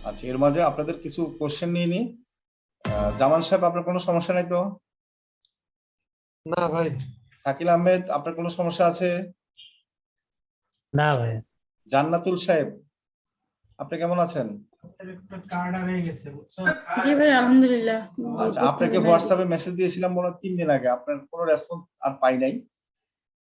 আচ্ছা, এর মাঝে আপনাদের কিছু কোশ্চেন নিয়ে নি। জামান সাহেব, আপনার কোনো সমস্যা নাই তো? না ভাই। শাকিল আহমেদ, আপনার কোনো সমস্যা আছে? না ভাই। জান্নাতুল সাহেব, আপনি কেমন আছেন? জি ভাই, আলহামদুলিল্লাহ। আচ্ছা, আপনাকে হোয়াটসঅ্যাপে মেসেজ দিয়েছিলাম মনে হয় 3 দিন আগে, আপনার কোনো রেসপন্স আর পাই নাই।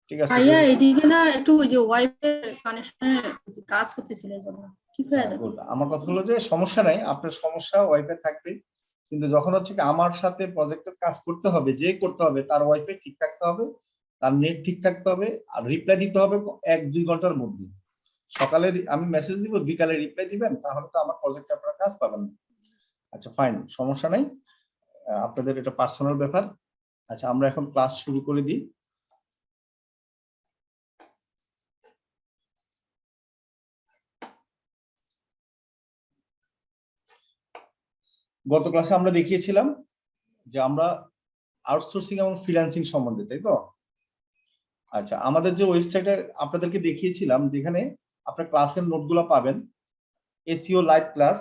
ঠিক আছে, ভাইয়া এদিকে না একটু ওই যে ওয়াইফাই কানেকশনের কাজ করতেছিল, এই জন্য ঠিক হয়ে যাবে। গুড। আমার কথা হলো যে সমস্যা নাই, আপনার সমস্যা ওয়াইফাই থাকবে, কিন্তু যখন হচ্ছে কি আমার সাথে প্রজেক্টের কাজ করতে হবে, যে করতে হবে তার ওয়াইফাই ঠিক থাকতে হবে, তার নেট ঠিক থাকতে হবে, আর রিপ্লাই দিতে হবে 1-2 ঘন্টার মধ্যে। সকালে আমি মেসেজ দিব, বিকালে রিপ্লাই দিবেন, তাহলে তো আমার প্রজেক্টে আপনারা কাজ পাবেন না। আচ্ছা ফাইন, সমস্যা নাই, আপনাদের এটা পার্সোনাল ব্যাপার। আচ্ছা, আমরা এখন ক্লাস শুরু করে দিই। গত ক্লাসে আমরা দেখিয়েছিলাম যে আমরা আউটসোর্সিং এবং ফ্রিল্যান্সিং সম্বন্ধে, তাই তো? আচ্ছা, আমাদের যে ওয়েবসাইটে আপনাদেরকে দেখিয়েছিলাম, যেখানে আপনার ক্লাসের নোটগুলো পাবেন, এসইও লাইভ ক্লাস,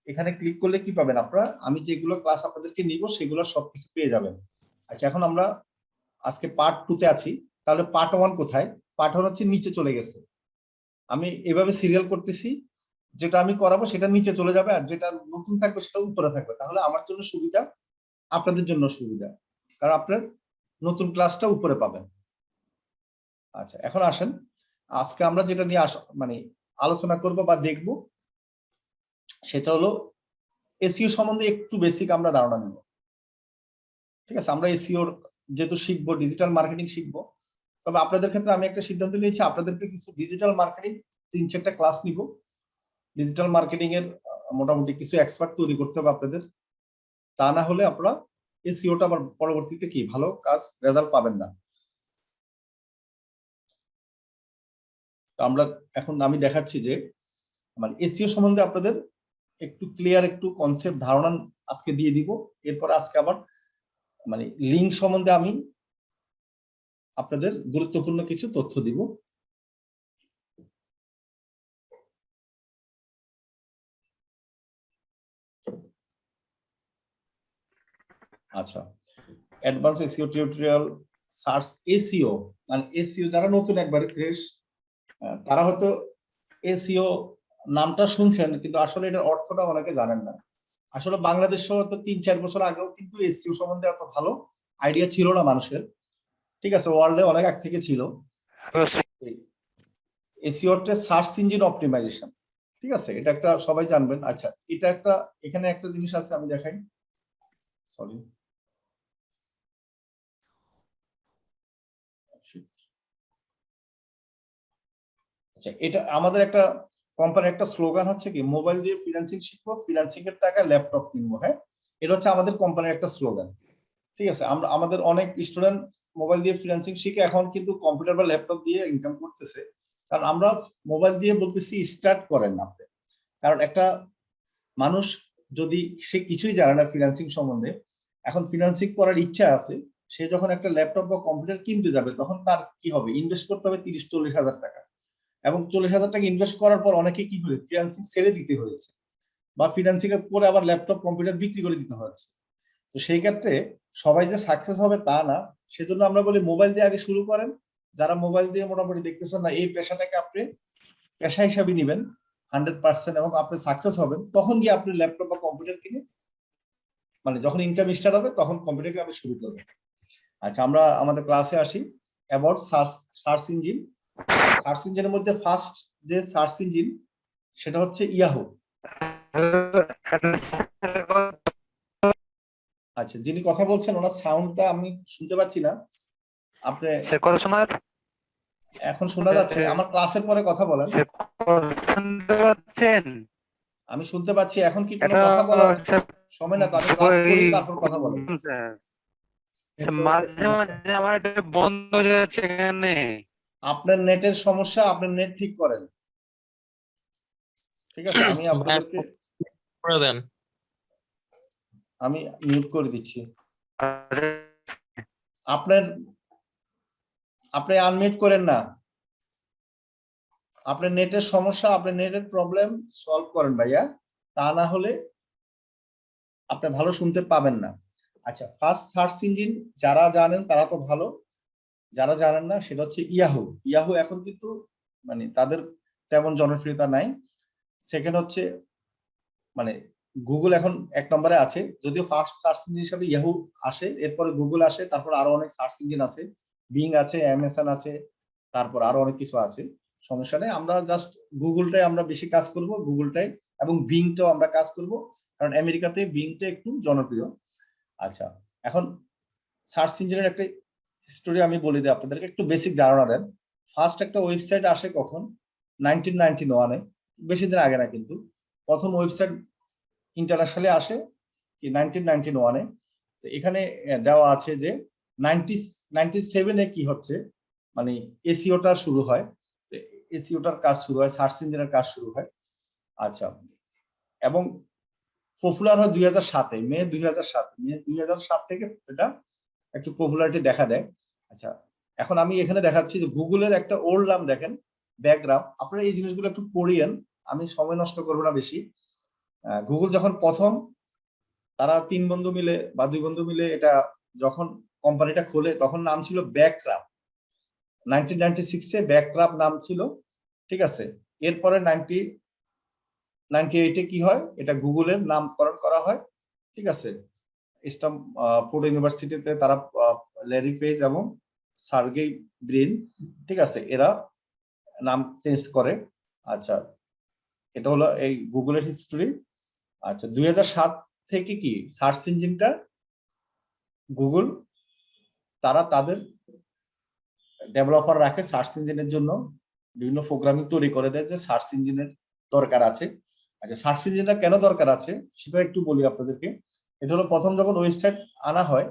এখানে ক্লিক করলে কি পাবেন আপনারা? আমি যেগুলো ক্লাস আপনাদেরকে নিব সেগুলো সবকিছু পেয়ে যাবেন। আচ্ছা, এখন আমরা আজকে পার্ট 2 তে আছি, তাহলে পার্ট 1 কোথায়? পার্ট 1 হচ্ছে নিচে চলে গেছে। আমি এভাবে সিরিয়াল করতেছি, যেটা আমি করাবো সেটা নিচে চলে যাবে, আর যেটা নতুন থাকবে সেটা উপরে থাকবে। তাহলে আমার জন্য সুবিধা, আপনাদের জন্য সুবিধা, কারণ আপনার নতুন ক্লাসটা উপরে পাবেন। আচ্ছা, এখন আসেন, আজকে আমরা যেটা নিয়ে মানে আলোচনা করব বা দেখব, সেটা হলো এসইও সম্বন্ধে একটু বেসিক আমরা ধারণা নেব। ঠিক আছে, আমরা এসইওর যেহেতু শিখবো, ডিজিটাল মার্কেটিং শিখবো, তবে আপনাদের ক্ষেত্রে আমি একটা সিদ্ধান্ত নিয়েছি, আপনাদেরকে কিছু ডিজিটাল মার্কেটিং 3-4টা ক্লাস নিব। ডিজিটাল মার্কেটিং এর মোটামুটি কিছু এক্সপার্ট তৈরি করতে হবে আপনাদের, তা না হলে আপনারা এসইওটা আবার পরবর্তীতে কি ভালো কাজ রেজাল্ট পাবেন না। তো আমরা এখন আমি দেখাচ্ছি যে মানে এসইও সম্বন্ধে আপনাদের একটু ক্লিয়ার একটু কনসেপ্ট ধারণা আজকে দিয়ে দিব। এরপর আজকে আবার মানে লিঙ্ক সম্বন্ধে আমি আপনাদের গুরুত্বপূর্ণ কিছু তথ্য দিব। আচ্ছা, advance SEO tutorial search SEO, মানে এসইও যারা নতুন একবারে ফ্রেশ, তারা হয়তো এসইও নামটা শুনছেন, কিন্তু আসলে এটার অর্থটা অনেকে জানেন না। আসলে বাংলাদেশ সহ তো 3-4 বছর আগেও কিন্তু এসইও সম্বন্ধে এত ভালো আইডিয়া ছিল না মানুষের। ঠিক আছে, ওয়ার্ল্ডে অনেক আগ থেকে ছিল। এসইও হচ্ছে সার্চ ইঞ্জিন অপটিমাইজেশন। ঠিক আছে, এটা একটা সবাই জানবেন। আচ্ছা, এটা একটা, এখানে একটা জিনিস আছে আমি দেখাই, সরি। আচ্ছা, এটা আমাদের একটা কোম্পানির একটা স্লোগান হচ্ছে কি, মোবাইল দিয়ে ফ্রিল্যান্সিং শিখবো, ফ্রিল্যান্সিং এর টাকা ল্যাপটপ কিনবো। হ্যাঁ, এটা হচ্ছে আমাদের কোম্পানির একটা স্লোগান। ঠিক আছে, আমরা আমাদের অনেক স্টুডেন্ট মোবাইল দিয়ে ফ্রিল্যান্সিং শিখে এখন কিন্তু কম্পিউটার বা ল্যাপটপ দিয়ে ইনকাম করতেছে। কারণ আমরা মোবাইল দিয়ে বলতেছি স্টার্ট করেন আপনি, কারণ একটা মানুষ যদি সে কিছুই জানে না ফ্রিল্যান্সিং সম্বন্ধে, এখন ফ্রিল্যান্সিং করার ইচ্ছা আছে, সে যখন একটা ল্যাপটপ বা কম্পিউটার কিনতে যাবে তখন তার কি হবে, ইনভেস্ট করতে হবে 30-40 হাজার টাকা, এবং 40 হাজার টাকা ইনভেস্ট করার পর অনেকে কি করে ফ্রিল্যান্সিং ছেড়ে দিতে হয়েছে, বা ফ্রিল্যান্সিং এর পরে আবার ল্যাপটপ কম্পিউটার বিক্রি করে দিতে হচ্ছে। তো সেই ক্ষেত্রে সবাই যে সাকসেস হবে তা না, সেজন্য আমরা বলি মোবাইল দিয়ে আগে শুরু করেন। যারা মোবাইল দিয়ে মোটামুটি দেখতেছেন না, এই পেশাটাকে আপনি পেশা হিসাবে নেবেন 100%, এবং আপনি সাকসেস হবেন, তখন গিয়ে আপনি ল্যাপটপ বা কম্পিউটার কিনে, মানে যখন ইনকাম স্টার্ট হবে তখন কম্পিউটার কিনে আপনি শুরু করবেন। আচ্ছা, আমরা আমাদের ক্লাসে আসি। About search engine. সার্চ ইঞ্জিনের মধ্যে ফার্স্ট যে সার্চ ইঞ্জিন সেটা হচ্ছে ইয়াহু। আচ্ছা, যিনি কথা বলছেন ওনার সাউন্ডটা আমি শুনতে পাচ্ছি না। আপনি এখন শোনা যাচ্ছে? আমার ক্লাসের পরে কথা বলেন। আমি শুনতে পাচ্ছি। এখন কি কোনো কথা বলার সময় না, তো আমি ক্লাস করি তারপর কথা বলেন। মাঝে মাঝে আমার এটা বন্ধ হয়ে যাচ্ছে এখানে। আপনার নেটের সমস্যা, আপনার নেট ঠিক করেন। ঠিক আছে, আমি আপনাদেরকে করে দেন। আমি মিউট করে দিচ্ছি। আপনার আপনি আনমিউট করেন না। আপনার নেটের সমস্যা, আপনার নেটের প্রবলেম সলভ করেন ভাইয়া। তা না হলে আপনি ভালো শুনতে পাবেন না। আচ্ছা, ফার্স্ট সার্চ ইঞ্জিন যারা জানেন তারা তো ভালো, যারা জানেন না সেটা হচ্ছে ইয়াহু। ইয়াহু এখন কিন্তু মানে তাদের তেমন জনপ্রিয়তা নাই। সেকেন্ড হচ্ছে মানে গুগল এখন 1 নম্বরে আছে, যদিও ফার্স্ট সার্চ ইঞ্জিন হিসেবে ইয়াহু আসে, এরপরে গুগল আসে, তারপর আরো অনেক সার্চ ইঞ্জিন আছে, বিং আছে, অ্যামাজন আছে, তারপর আরো অনেক কিছু আছে। সমস্যা নেই, আমরা জাস্ট গুগলটাই আমরা বেশি কাজ করব, গুগলটাই, এবং বিংটাও আমরা কাজ করব, কারণ আমেরিকাতে বিংটা একটু জনপ্রিয়। আচ্ছা, এখন সার্চ ইঞ্জিনের একটা হিস্টোরি আমি বলে দিই আপনাদেরকে, একটু বেসিক ধারণা দেন। ফার্স্ট একটা ওয়েবসাইট আসে কখন? 1991-এ, বেশি দিন আগে না কিন্তু। প্রথম ওয়েবসাইট ইন্টারন্যাশনালি আসে কি 1991-এ। তো এখানে দেওয়া আছে যে 97-এ কি হচ্ছে, মানে এসইওটা শুরু হয়, এসইওটার কাজ শুরু হয়, সার্চ ইঞ্জিনের কাজ শুরু হয়। আচ্ছা, এবং পপুলার হয় 2007-এ, মে 2007 থেকে এটা একটু পপুলারিটি দেখা দেয়। আচ্ছা, এখন আমি এখানে দেখাচ্ছি যে গুগলের একটা ওল্ড নাম দেখেন, ব্যাকগ্রাউন্ড। আপনারা এই জিনিসগুলো একটু পড়িয়েন, আমি সময় নষ্ট করবো না বেশি। গুগল যখন প্রথম তারা 3 বন্ধু মিলে বা 2 বন্ধু মিলে এটা যখন কোম্পানিটা খোলে, তখন নাম ছিল ব্যাকক্রাফট। 1996-এ ব্যাকক্রাফট নাম ছিল, ঠিক আছে। এরপরে 1998-এ কি হয়, এটা গুগলের নামকরণ করা হয়, ঠিক আছে। স্ট্যামফোর্ড ইউনিভার্সিটিতে তারা ল্যারি পেজ এবং সার্গেই ব্রিন, ঠিক আছে, এরা নাম চেঞ্জ করে। আচ্ছা, এটা হলো এই গুগলের হিস্টরি। আচ্ছা, 2007 থেকে কি সার্চ ইঞ্জিনটা গুগল তারা তাদের ডেভেলপার রাখে সার্চ ইঞ্জিনের জন্য, বিভিন্ন প্রোগ্রামিং তৈরি করে দেয় যে সার্চ ইঞ্জিনের দরকার আছে। আচ্ছা, সার্চ ইঞ্জিনটা কেন দরকার আছে সেটা একটু বলি আপনাদেরকে। এটা হলো প্রথম যখন ওয়েবসাইট আনা হয়,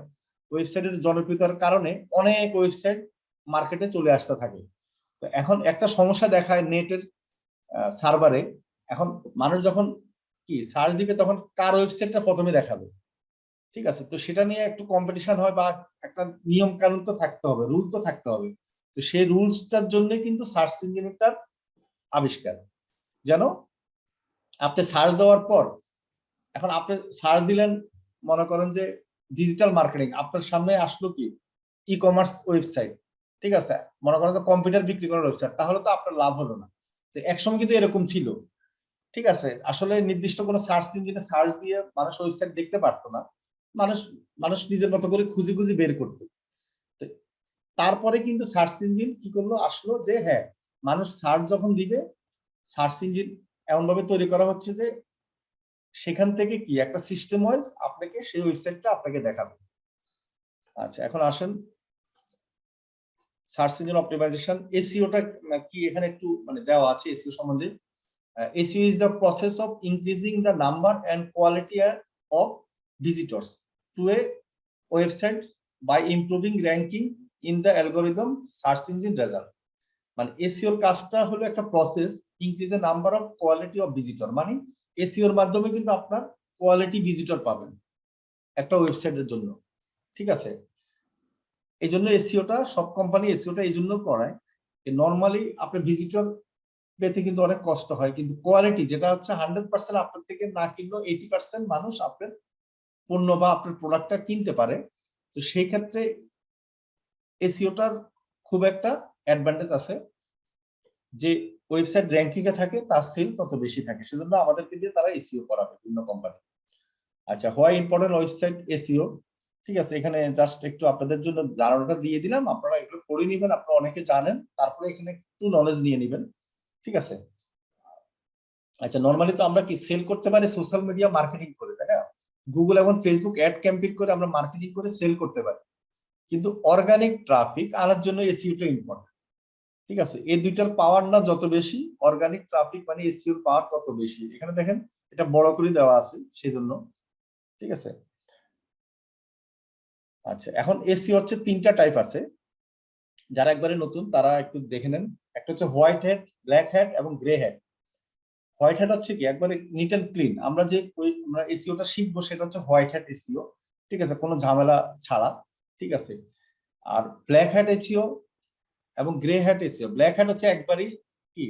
ওয়েবসাইটের জনপ্রিয়তার কারণে অনেক ওয়েবসাইট মার্কেটে চলে আসতে থাকে। তো এখন একটা সমস্যা দেখায় নেটের সার্ভারে, এখন মানুষ যখন কি সার্চ দিবে তখন কার ওয়েবসাইটটা প্রথমে দেখাবে, ঠিক আছে। তো সেটা নিয়ে একটু কম্পিটিশন হয়, বা একটা নিয়ম কানুন তো থাকতে হবে, রুল তো থাকতে হবে। তো সেই রুলসটার জন্য কিন্তু সার্চ ইঞ্জিনটার আবিষ্কার, যেন আপনি সার্চ দেওয়ার পর, এখন আপনি সার্চ দিলেন, মনে করেন যে ডিজিটাল মার্কেটিং, আপনার সামনে আসলো কি ই কমার্স ওয়েবসাইট, ঠিক আছে, মনে করেন যে কম্পিউটার বিক্রি করার ওয়েবসাইট, তাহলে তো আপনার লাভ হলো না। তো একসময় কিন্তু এরকম ছিল, ঠিক আছে। আসলে নির্দিষ্ট কোনো সার্চ ইঞ্জিনে সার্চ দিয়ে মানুষ ওয়েবসাইট দেখতে পারতো না, মানুষ মানুষ নিজের মতো করে খুঁজে খুঁজে বের করতো। তারপরে কিন্তু সার্চ ইঞ্জিন কি করলো, আসলো যে হ্যাঁ, মানুষ সার্চ যখন দিবে, সার্চ ইঞ্জিন এমন ভাবে তৈরি করা হচ্ছে যে সেখান থেকে কি একটা সিস্টেম ওয়াইজ আপনাকে সেই ওয়েবসাইটটা আপনাকে দেখাবে। আচ্ছা, এখন আসেন সার্চ ইঞ্জিন অপটিমাইজেশন, এসইওটা কি এখানে একটু মানে দেওয়া আছে এসইও সম্বন্ধে। SEO is the process of increasing the number and quality of visitors to a website by improving ranking in the algorithm search engine result. মানে এসইও কাজটা হলো একটা process, increase A number of quality of visitor, মানে SEO এর মাধ্যমে কিন্তু আপনার quality visitor পাবেন একটা ওয়েবসাইটের জন্য, ঠিক আছে। এই জন্য এসইওটা সব কোম্পানি এসইওটা এই জন্য করায়, নর্মালি আপনার ভিজিটর পেতে কিন্তু অনেক কষ্ট হয়, কিন্তু কোয়ালিটি যেটা হচ্ছে 100% আপনার থেকে না কিনলেও 80% মানুষ আপনার পণ্য বা আপনার প্রোডাক্টটা কিনতে পারে। তো সেই ক্ষেত্রে এসইওটার খুব একটা অ্যাডভান্টেজ আছে, যে ওয়েবসাইট র্যাঙ্কিং এ থাকে তার সেল তত বেশি থাকে, সেজন্য আমাদেরকে দিয়ে তারা এসইও করাবে বিভিন্ন কোম্পানি। আচ্ছা, হোয়াই ইম্পর্টেন্ট ওয়েবসাইট এসইও, ঠিক আছে। এখানে জাস্ট একটু আপনাদের জন্য ধারণাটা দিয়ে দিলাম, আপনারা এগুলো পড়ে নেবেন, আপনারা অনেকে জানেন, তারপরে এখানে একটু নলেজ নিয়ে নেবেন, ঠিক আছে। আচ্ছা, নরমালি তো আমরা কি সেল করতে পারি সোশ্যাল মিডিয়া মার্কেটিং করে, তাই না? গুগল এবং ফেসবুক অ্যাড ক্যাম্পেইন করে আমরা মার্কেটিং করে সেল করতে পারি, কিন্তু অর্গানিক ট্রাফিক আনার জন্য এসইওটা ইম্পর্টেন্ট, ঠিক আছে। এই দুইটার পাওয়ার না যত বেশি, অর্গানিক ট্রাফিক মানে এসইওর পাওয়ার তত বেশি। এখানে দেখেন এটা বড় করে দেওয়া আছে সেজন্য, ঠিক আছে। আচ্ছা, এখন এসইও হচ্ছে 3টা টাইপ আছে, যারা একবারে নতুন তারা একটু দেখে নেন। একটা হচ্ছে হোয়াইট হ্যাট, ব্ল্যাক হ্যাট এবং গ্রে হ্যাট। হোয়াইট হ্যাট হচ্ছে কি একবারে নিট এন্ড ক্লিন, আমরা যে আমরা এসইওটা শিখবো সেটা হচ্ছে হোয়াইট হ্যাট এসইও, ঠিক আছে, কোনো ঝামেলা ছাড়া, ঠিক আছে। আর ব্ল্যাক হ্যাট এসইও এবং grey hat SEO, black hat হচ্ছে একবারই কি,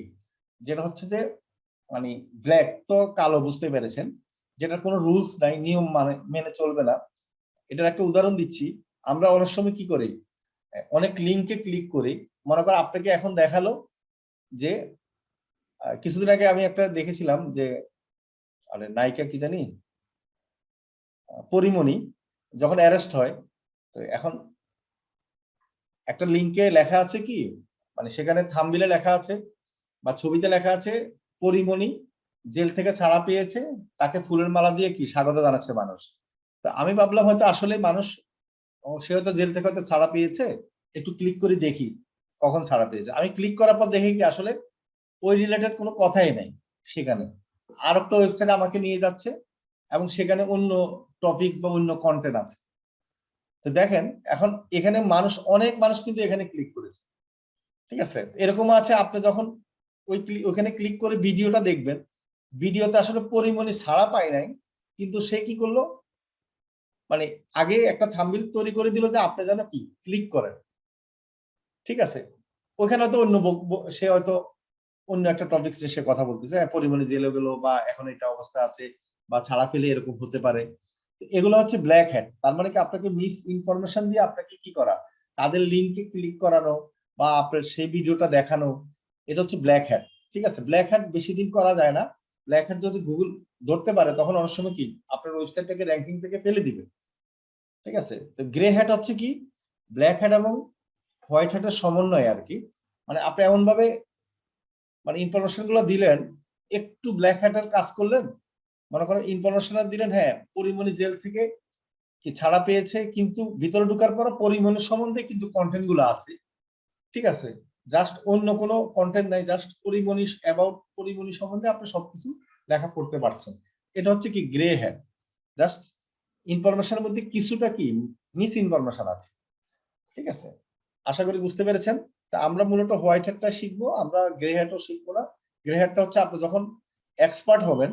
যেটা হচ্ছে যে মানে ব্ল্যাক তো কালো, বুঝতে পেরেছেন, যেটার কোনো রুলস নাই, নিয়ম মেনে চলবে না। এটার একটা উদাহরণ দিচ্ছি। আমরা অনেক সময় কি করি, অনেক লিঙ্কে ক্লিক করি। মনে করো আপনাকে এখন দেখালো যে কিছুদিন আগে আমি একটা দেখেছিলাম যে, আরে নায়িকা কি জানি, পরিমণি যখন অ্যারেস্ট হয়, তো এখন একটা লিঙ্কে লেখা আছে কি, মানে সেখানে থাম্বনেইলে লেখা আছে বা ছবিতে লেখা আছে পরিমণি জেল থেকে ছাড়া পেয়েছে, তাকে ফুলের মালা দিয়ে কি স্বাগত জানাচ্ছে মানুষ। তা আমি ভাবলাম হয়তো আসলে মানুষ, সে হয়তো জেল থেকে হয়তো ছাড়া পেয়েছে, একটু ক্লিক করে দেখি কখন ছাড়া পেয়েছে। আমি ক্লিক করার পর দেখি কি আসলে ওই রিলেটেড কোনো কথাই নাই সেখানে। আর একটা ওয়েবসাইট আমাকে নিয়ে যাচ্ছে এবং সেখানে অন্য টপিকস বা অন্য কন্টেন্ট আছে। তো দেখেন এখন এখানে অনেক মানুষ কিন্তু এখানে ক্লিক করেছে, ঠিক আছে। এরকম আছে, আপনি যখন ওইখানে ক্লিক করে ভিডিওটা দেখবেন, ভিডিওতে আসলে পরিমণি ছাড়া পায় নাই, কিন্তু সে কি করলো, মানে আগে একটা থাম্বনেইল তৈরি করে দিল যে আপনি যেন কি ক্লিক করেন, ঠিক আছে। ওখানে হয়তো সে হয়তো অন্য একটা টপিক সে কথা বলতেছে, পরিমণি জেলে গেল বা এখন এটা অবস্থা আছে বা ছাড়া পেলে এরকম হতে পারে। এগুলো হচ্ছে ব্ল্যাক হ্যাট। তার মানে কি আপনাকে মিস ইনফরমেশন দিয়ে আপনাকে কি করা, তাদের লিঙ্কে ক্লিক করানো বা আপনার সেই ভিডিওটা দেখানো, এটা হচ্ছে ব্ল্যাক হ্যাট, ঠিক আছে। ব্ল্যাক হ্যাট বেশি দিন করা যায় না। ব্ল্যাক হ্যাট যদি গুগল ধরতে পারে তখন অনেক সময় কি আপনার ওয়েবসাইটটাকে র্যাঙ্কিং থেকে ফেলে দিবে, ঠিক আছে। তো গ্রে হ্যাট হচ্ছে কি ব্ল্যাক হ্যাট এবং হোয়াইট হ্যাটের সমন্বয় আর কি। মানে আপনি এমন ভাবে মানে ইনফরমেশন গুলো দিলেন, একটু ব্ল্যাক হ্যাটের কাজ করলেন। মনে করেন ইনফরমেশন দিলেন, হ্যাঁ পরিমণি জেল থেকে কি ছাড়া পেয়েছে, কিন্তু ভিতরে ঢোকার পর পরিমণি সম্বন্ধে কিন্তু কন্টেন্ট গুলো আছে, ঠিক আছে। জাস্ট অন্য কোনো কন্টেন্ট নাই, জাস্ট পরিমণি অ্যাবাউট পরিমণি সম্বন্ধে আপনি সবকিছু লেখা পড়তে পারছেন। এটা হচ্ছে কি গ্রে হ্যাট। জাস্ট ইনফরমেশনের মধ্যে কিছুটা কি মিস ইনফরমেশন আছে, ঠিক আছে। আশা করি বুঝতে পেরেছেন। তা আমরা মূলত হোয়াইট হ্যাটটা শিখবো, আমরা গ্রে হ্যাটও শিখবো না। গ্রে হ্যাটটা হচ্ছে আপনি যখন এক্সপার্ট হবেন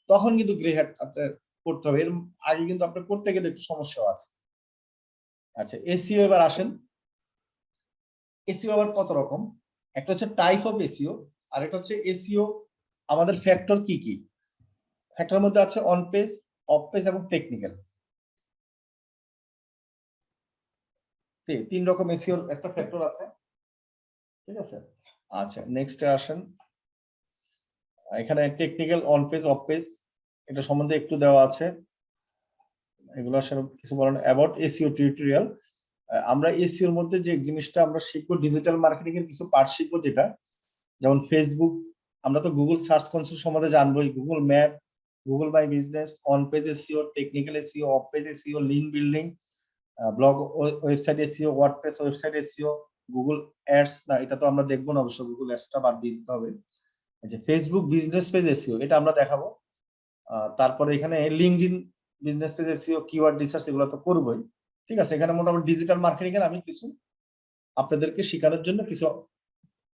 তখন কিন্তু গ্রে হ্যাট আপনার করতে হবে, এর আগে কিন্তু আপনার করতে গেলে একটু সমস্যা আছে। আচ্ছা এসইও এবার আসেন। এসইও আবার কত রকম, একটা হচ্ছে টাইপ অফ এসইও, আর একটা হচ্ছে এসইও আমাদের ফ্যাক্টর কি কি। ফ্যাক্টরের মধ্যে আছে অন পেজ, অফ পেজ এবং টেকনিক্যাল, তিন রকম এসইওর একটা ফ্যাক্টর আছে, ঠিক আছে। আচ্ছা নেক্সটে আসেন। এখানে technical, on page, of page, এটা সম্বন্ধে একটু দেওয়া আছে। এগুলো আসলে কিছু বলেন অ্যাবাউট এসইও টিউটোরিয়াল। আমরা এসইওর মধ্যে যে জিনিসটা আমরা শিখবো, ডিজিটাল মার্কেটিং এর কিছু পার্ট শিখবো, যেটা যেমন ফেসবুক, আমরা তো গুগল সার্চ কনসোল সম্বন্ধে জানবোই, Google map, Google my business, on page SEO, technical SEO, off page SEO, link building, blog website SEO, WordPress website SEO, Google ads, না এটা তো আমরা দেখবো না অবশ্য, গুগল অ্যাডসটা বাদ দিতে হবে। যে ফেসবুক বিজনেস পেজ এসইও এটা আমরা দেখাবো। তারপরে এখানে LinkedIn business page SEO, keyword research, এগুলো তো করবোই, ঠিক আছে। এখানে মোটামুটি ডিজিটাল মার্কেটিং এর আমি কিছু আপনাদেরকে শেখানোর জন্য কিছু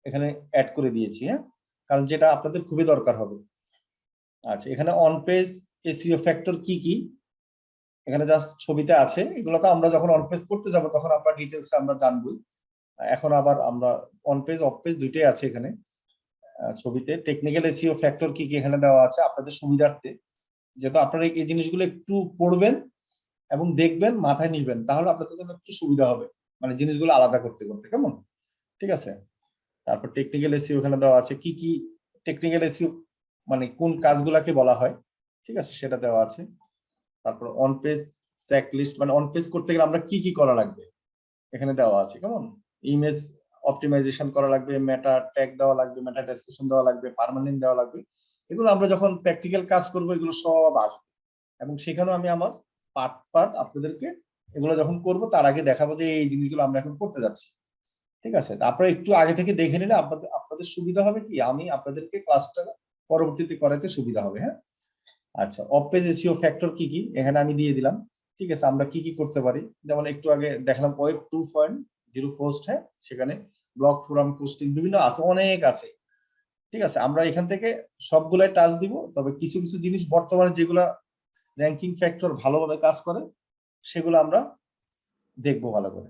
এখানে অ্যাড করে দিয়েছি, হ্যাঁ, কারণ যেটা আপনাদের খুবই দরকার হবে। আচ্ছা এখানে অন পেজ এসইও ফ্যাক্টর কি কি, এখানে জাস্ট ছবিতে আছে, এগুলো তো আমরা যখন অন পেজ করতে যাব তখন আমরা ডিটেলস আমরা জানবই। এখন আবার আমরা অন পেজ অফ পেজ দুইটাই আছে এখানে ছবিতে। টেকনিক্যাল এসইও ফ্যাক্টর কি কি এখানে দেওয়া আছে আপনাদের সুবিধার্থে, যেহেতু আপনারা এই জিনিসগুলো একটু পড়বেন এবং দেখবেন, মাথায় নিবেন, তাহলে আপনাদের জন্য একটু সুবিধা হবে, মানে জিনিসগুলো আলাদা করতে করতে, কেমন, ঠিক আছে। তারপর টেকনিক্যাল এসইও এখানে দেওয়া আছে, কি কি টেকনিক্যাল এসইও মানে কোন কাজগুলাকে বলা হয়, ঠিক আছে, সেটা দেওয়া আছে। তারপর অন পেজ চেকলিস্ট, মানে অন পেজ করতে গেলে আমরা কি কি করা লাগবে এখানে দেওয়া আছে, কেমন, ইমেজ অপটিমাইজেশন করা লাগবে, মেটা ট্যাগ দেওয়া লাগবে, মেটা ডেসক্রিপশন দেওয়া লাগবে, পার্মানেন্ট দেওয়া লাগবে। এগুলো আমরা যখন প্র্যাকটিক্যাল কাজ করব এগুলো সব আসবে, এবং সেখানেও আমি আমার পার্ট পার্ট আপনাদেরকে এগুলো যখন করব তার আগে দেখাবো যে এই জিনিসগুলো আমরা এখন করতে যাচ্ছি, ঠিক আছে। আপনারা একটু আগে থেকে দেখে নিলে আপনাদের আপনাদের সুবিধা হবে কি, আমি আপনাদেরকে ক্লাসটা পরবর্তীতে করাতে সুবিধা হবে, হ্যাঁ। আচ্ছা অফ পেজ এসইও ফ্যাক্টর কি কি এখানে আমি দিয়ে দিলাম, ঠিক আছে। আমরা কি কি করতে পারি, যেমন একটু আগে দেখলাম ওয়েব 2.0 পোস্ট, হ্যাঁ, সেখানে ব্লগ ফোরাম পোস্টিং বিভিন্ন আছে, অনেক আছে, ঠিক আছে। আমরা এখান থেকে সবগুলাই টাচ দিব, তবে কিছু কিছু জিনিস বর্তমানে যেগুলা র্যাঙ্কিং ফ্যাক্টর ভালোভাবে কাজ করে সেগুলো আমরা দেখবো ভালো করে।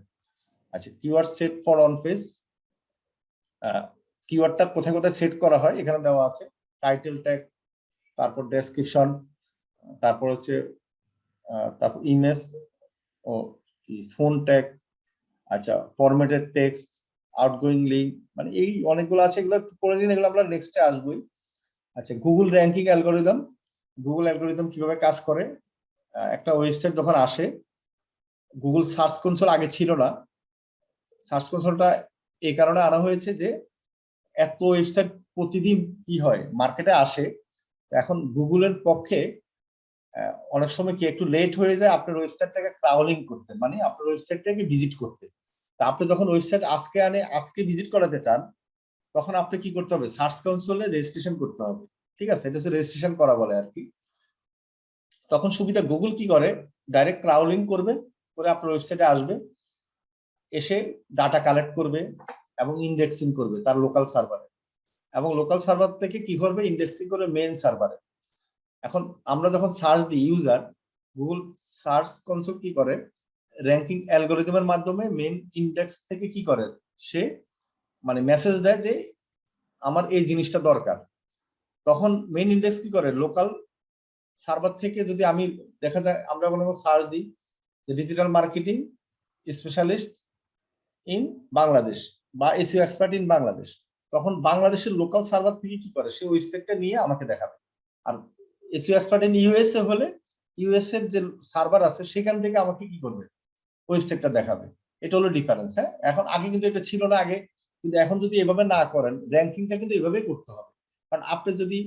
আচ্ছা keyword set for on page, কিওয়ার্ডটা কোথায় কোথায় সেট করা হয় এখানে দেওয়া আছে। টাইটেল ট্যাগ, তারপর ডেসক্রিপশন, তারপর হচ্ছে তারপর ইমেজ ও কি ফোন ট্যাগ, আচ্ছা ফরম্যাটেড টেক্সট, আউটগোয়িং লিঙ্ক, মানে এই অনেকগুলো আছে, এগুলো একটু পড়ে নিন, এগুলো আমরা নেক্সটে আসবোই। আচ্ছা Google ranking algorithm, Google algorithm কিভাবে কাজ করে। একটা ওয়েবসাইট যখন আসে, গুগল সার্চ কনসোল আগে ছিল না, সার্চ কনসোলটা এই কারণে আনা হয়েছে যে এত ওয়েবসাইট প্রতিদিন কি হয় মার্কেটে আসে, এখন গুগলের পক্ষে অনেক সময় কি একটু লেট হয়ে যায় আপনার ওয়েবসাইটটাকে ক্রাউলিং করতে, মানে আপনার ওয়েবসাইটটাকে ভিজিট করতে। তা আপনি যখন ওয়েবসাইট আজকে আনে আজকে ভিজিট করাতে চান, তখন আপনি কি করতে হবে, সার্চ কনসোলে রেজিস্ট্রেশন করতে হবে। ঠিক আছে, এটা হচ্ছে রেজিস্ট্রেশন করা বলে আর কি। তখন সুবিধা গুগল কি করে, ডাইরেক্ট ক্রাউলিং করবে, করে আপনার ওয়েবসাইটে আসবে, এসে ডাটা কালেক্ট করবে এবং ইন্ডেক্সিং করবে তার লোকাল সার্ভারে, এবং লোকাল সার্ভার থেকে কি করবে, ইন্ডেক্সিং করে মেইন সার্ভারে। এখন আমরা যখন সার্চ দিই ইউজার, গুগল সার্চ কনসোল কি করে, র্যাঙ্কিং অ্যালগোরিদমের মাধ্যমে মেইন ইন্ডেক্স থেকে কি করে, সে মানে মেসেজ দেয় যে আমার এই জিনিসটা দরকার। তখন মেইন ইন্ডেক্স কি করে, লোকাল সার্ভার থেকে যদি আমি দেখা যায় আমরা কোনো সার্চ দিই digital marketing specialist in Bangladesh বা এসইও এক্সপার্ট ইন বাংলাদেশ, তখন বাংলাদেশের লোকাল সার্ভার থেকে কি করে, সে ওয়েবসাইটটা নিয়ে আমাকে দেখাবে। আর এসইও এক্সপার্ট ইন ইউএসএ হলে ইউএস এর যে সার্ভার আছে সেখান থেকে আমাকে কি করবে, ওয়েবসাইটটা দেখাবে। এটা হলো ডিফারেন্স। হ্যাঁ, এখন আগে কিন্তু এটা ছিল না আগে, কিন্তু এখন যদি এভাবে না করেন, র্যাঙ্কিংটা কিন্তু এভাবেই করতে হবে। কারণ আপনি যদি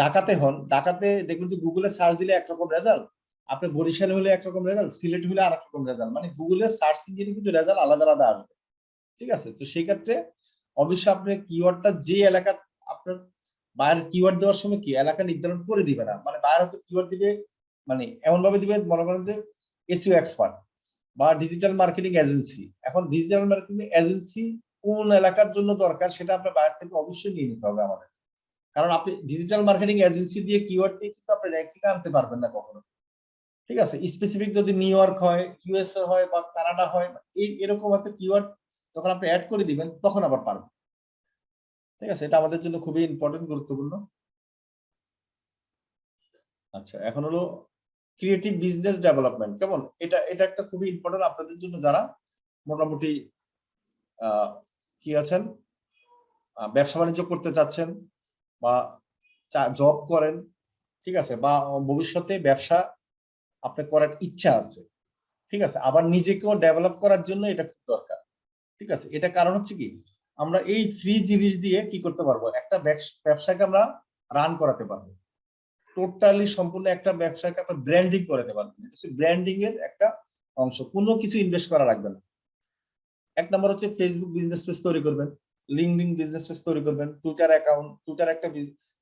ঢাকাতে হন, ঢাকাতে দেখবেন যে গুগলে সার্চ দিলে একরকম রেজাল্ট, আপনি বরিশালে হলে একরকম রেজাল্ট, সিলেট হলে আর একরকম রেজাল্ট, মানে গুগলের সার্চ ইঞ্জিনে কিন্তু রেজাল্ট আলাদা আলাদা আসবে। ঠিক আছে, তো সেই ক্ষেত্রে অবশ্যই আপনি কিওয়ার্ডটা যে এলাকা আপনার বায়ার কিওয়ার্ড দেওয়ার সময় কি এলাকা নির্ধারণ করে দিবে না, মানে বায়ার হয়তো কিওয়ার্ড দিবে মানে এমন ভাবে দিবে, মনে করেন যে এসইও এক্সপার্ট বা ডিজিটাল মার্কেটিং এজেন্সি। এখন ডিজিটাল মার্কেটিং এজেন্সি কোন এলাকার জন্য দরকার সেটা আপনার বায়ার থেকে অবশ্যই নিয়ে নিতে হবে আমাদের, কারণ আপনি ডিজিটাল মার্কেটিং এজেন্সি দিয়ে কিওয়ার্ড দিয়ে কিন্তু আপনি র্যাঙ্কিং আনতে পারবেন না কখনো। ঠিক আছে, স্পেসিফিক যদি নিউ ইয়র্ক হয়, ইউএসএ হয় বা কানাডা হয়, এই এরকম হয়তো কিওয়ার্ড যখন আপনি অ্যাড করে দিবেন তখন আবার পারবেন। ঠিক আছে, এটা আমাদের জন্য খুবই ইম্পর্টেন্ট, গুরুত্বপূর্ণ। আচ্ছা, এখন হলো ক্রিয়েটিভ বিজনেস ডেভেলপমেন্ট। কেমন, এটা এটা একটা খুবই ইম্পর্টেন্ট আপনাদের জন্য যারা মোটামুটি কি আছেন, ব্যবসা বাণিজ্য করতে চাচ্ছেন বা জব করেন, ঠিক আছে, বা ভবিষ্যতে ব্যবসা আপনার করার ইচ্ছা আছে। ঠিক আছে, আবার নিজেকেও ডেভেলপ করার জন্য এটা খুব দরকার। ঠিক আছে, এটা কারণ হচ্ছে কি, আমরা এই ফ্রি জিনিস দিয়ে কি করতে পারবো, একটা ব্যবসাকে আমরা রান করাতে পারবো, টোটালি সম্পূর্ণ একটা ব্যবসাকে আমরা ব্র্যান্ডিং করাতে পারবো। ব্র্যান্ডিং এর একটা অংশ, কোনো কিছু ইনভেস্ট করা লাগবে না। এক নম্বর হচ্ছে ফেসবুক বিজনেস পেজ তৈরি করবেন, লিঙ্কডইন বিজনেস পেজ তৈরি করবেন, টুইটার অ্যাকাউন্ট, টুইটার একটা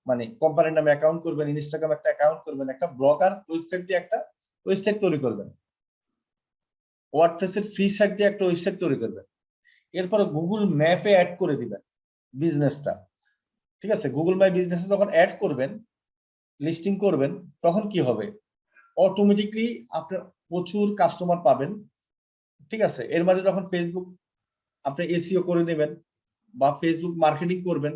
মানে কোম্পানির নামে অ্যাকাউন্ট করবেন, ইনস্টাগ্রাম একটা অ্যাকাউন্ট করবেন, একটা ব্লগার ওয়েবসাইট দিয়ে একটা ওয়েবসাইট তৈরি করবেন, ওয়ার্ডপ্রেসের ফ্রি সাইট দিয়ে একটা ওয়েবসাইট তৈরি করবেন। এরপরে গুগল ম্যাপে অ্যাড করে দিবেন বিজনেসটা। ঠিক আছে, গুগল মাই বিজনেসে যখন অ্যাড করবেন, লিস্টিং করবেন, তখন কি হবে, অটোমেটিকলি আপনি প্রচুর কাস্টমার পাবেন। ঠিক আছে, এর মাঝে যখন ফেসবুক আপনি এসইও করে নেবেন বা ফেসবুক মার্কেটিং করবেন,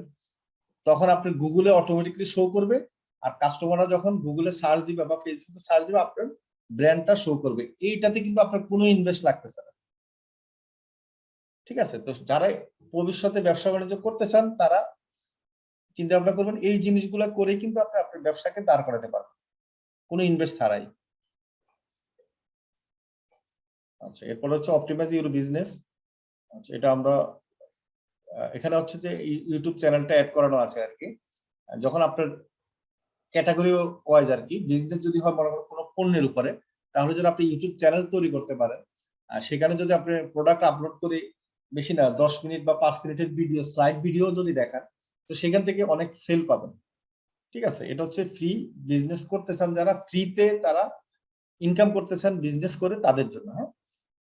তখন আপনি গুগলে অটোমেটিকলি শো করবে, আর কাস্টমাররা যখন গুগলে সার্চ দিবে বা ফেসবুকে সার্চ দিবে আপনার ব্র্যান্ডটা শো করবে। এইটাতে কিন্তু আপনার কোনো ইনভেস্ট লাগতেছে না। ঠিক আছে, তো যারা ভবিষ্যতে ব্যবসা বাণিজ্য করতে চান তারা চিন্তা ভাবনা করবেন, এই জিনিসগুলো করে কিন্তু আপনি আপনার ব্যবসাকে দাঁড় করাতে পারবেন কোনো ইনভেস্ট ছাড়াই। আচ্ছা, এরপর হচ্ছে অপটিমাইজ ইউর বিজনেস। আচ্ছা, এটা আমরা এখানে হচ্ছে যে ইউটিউব চ্যানেলটা অ্যাড করানো আছে আর কি। যখন আপনার ক্যাটাগরি ওয়াইজ আর কি বিজনেস যদি হয় মনে করেন কোনো পণ্যের উপরে, তাহলে যদি আপনি ইউটিউব চ্যানেল তৈরি করতে পারেন, আর সেখানে যদি আপনি প্রোডাক্ট আপলোড করে বেশি না 10 মিনিট বা 5 মিনিটের ভিডিও, স্লাইড ভিডিও যদি দেখান, তো সেখান থেকে অনেক সেল পাবেন। ঠিক আছে, এটা হচ্ছে ফ্রি, বিজনেস করতে চান যারা ফ্রিতে তারা ইনকাম করতে চান বিজনেস করে তাদের জন্য। হ্যাঁ,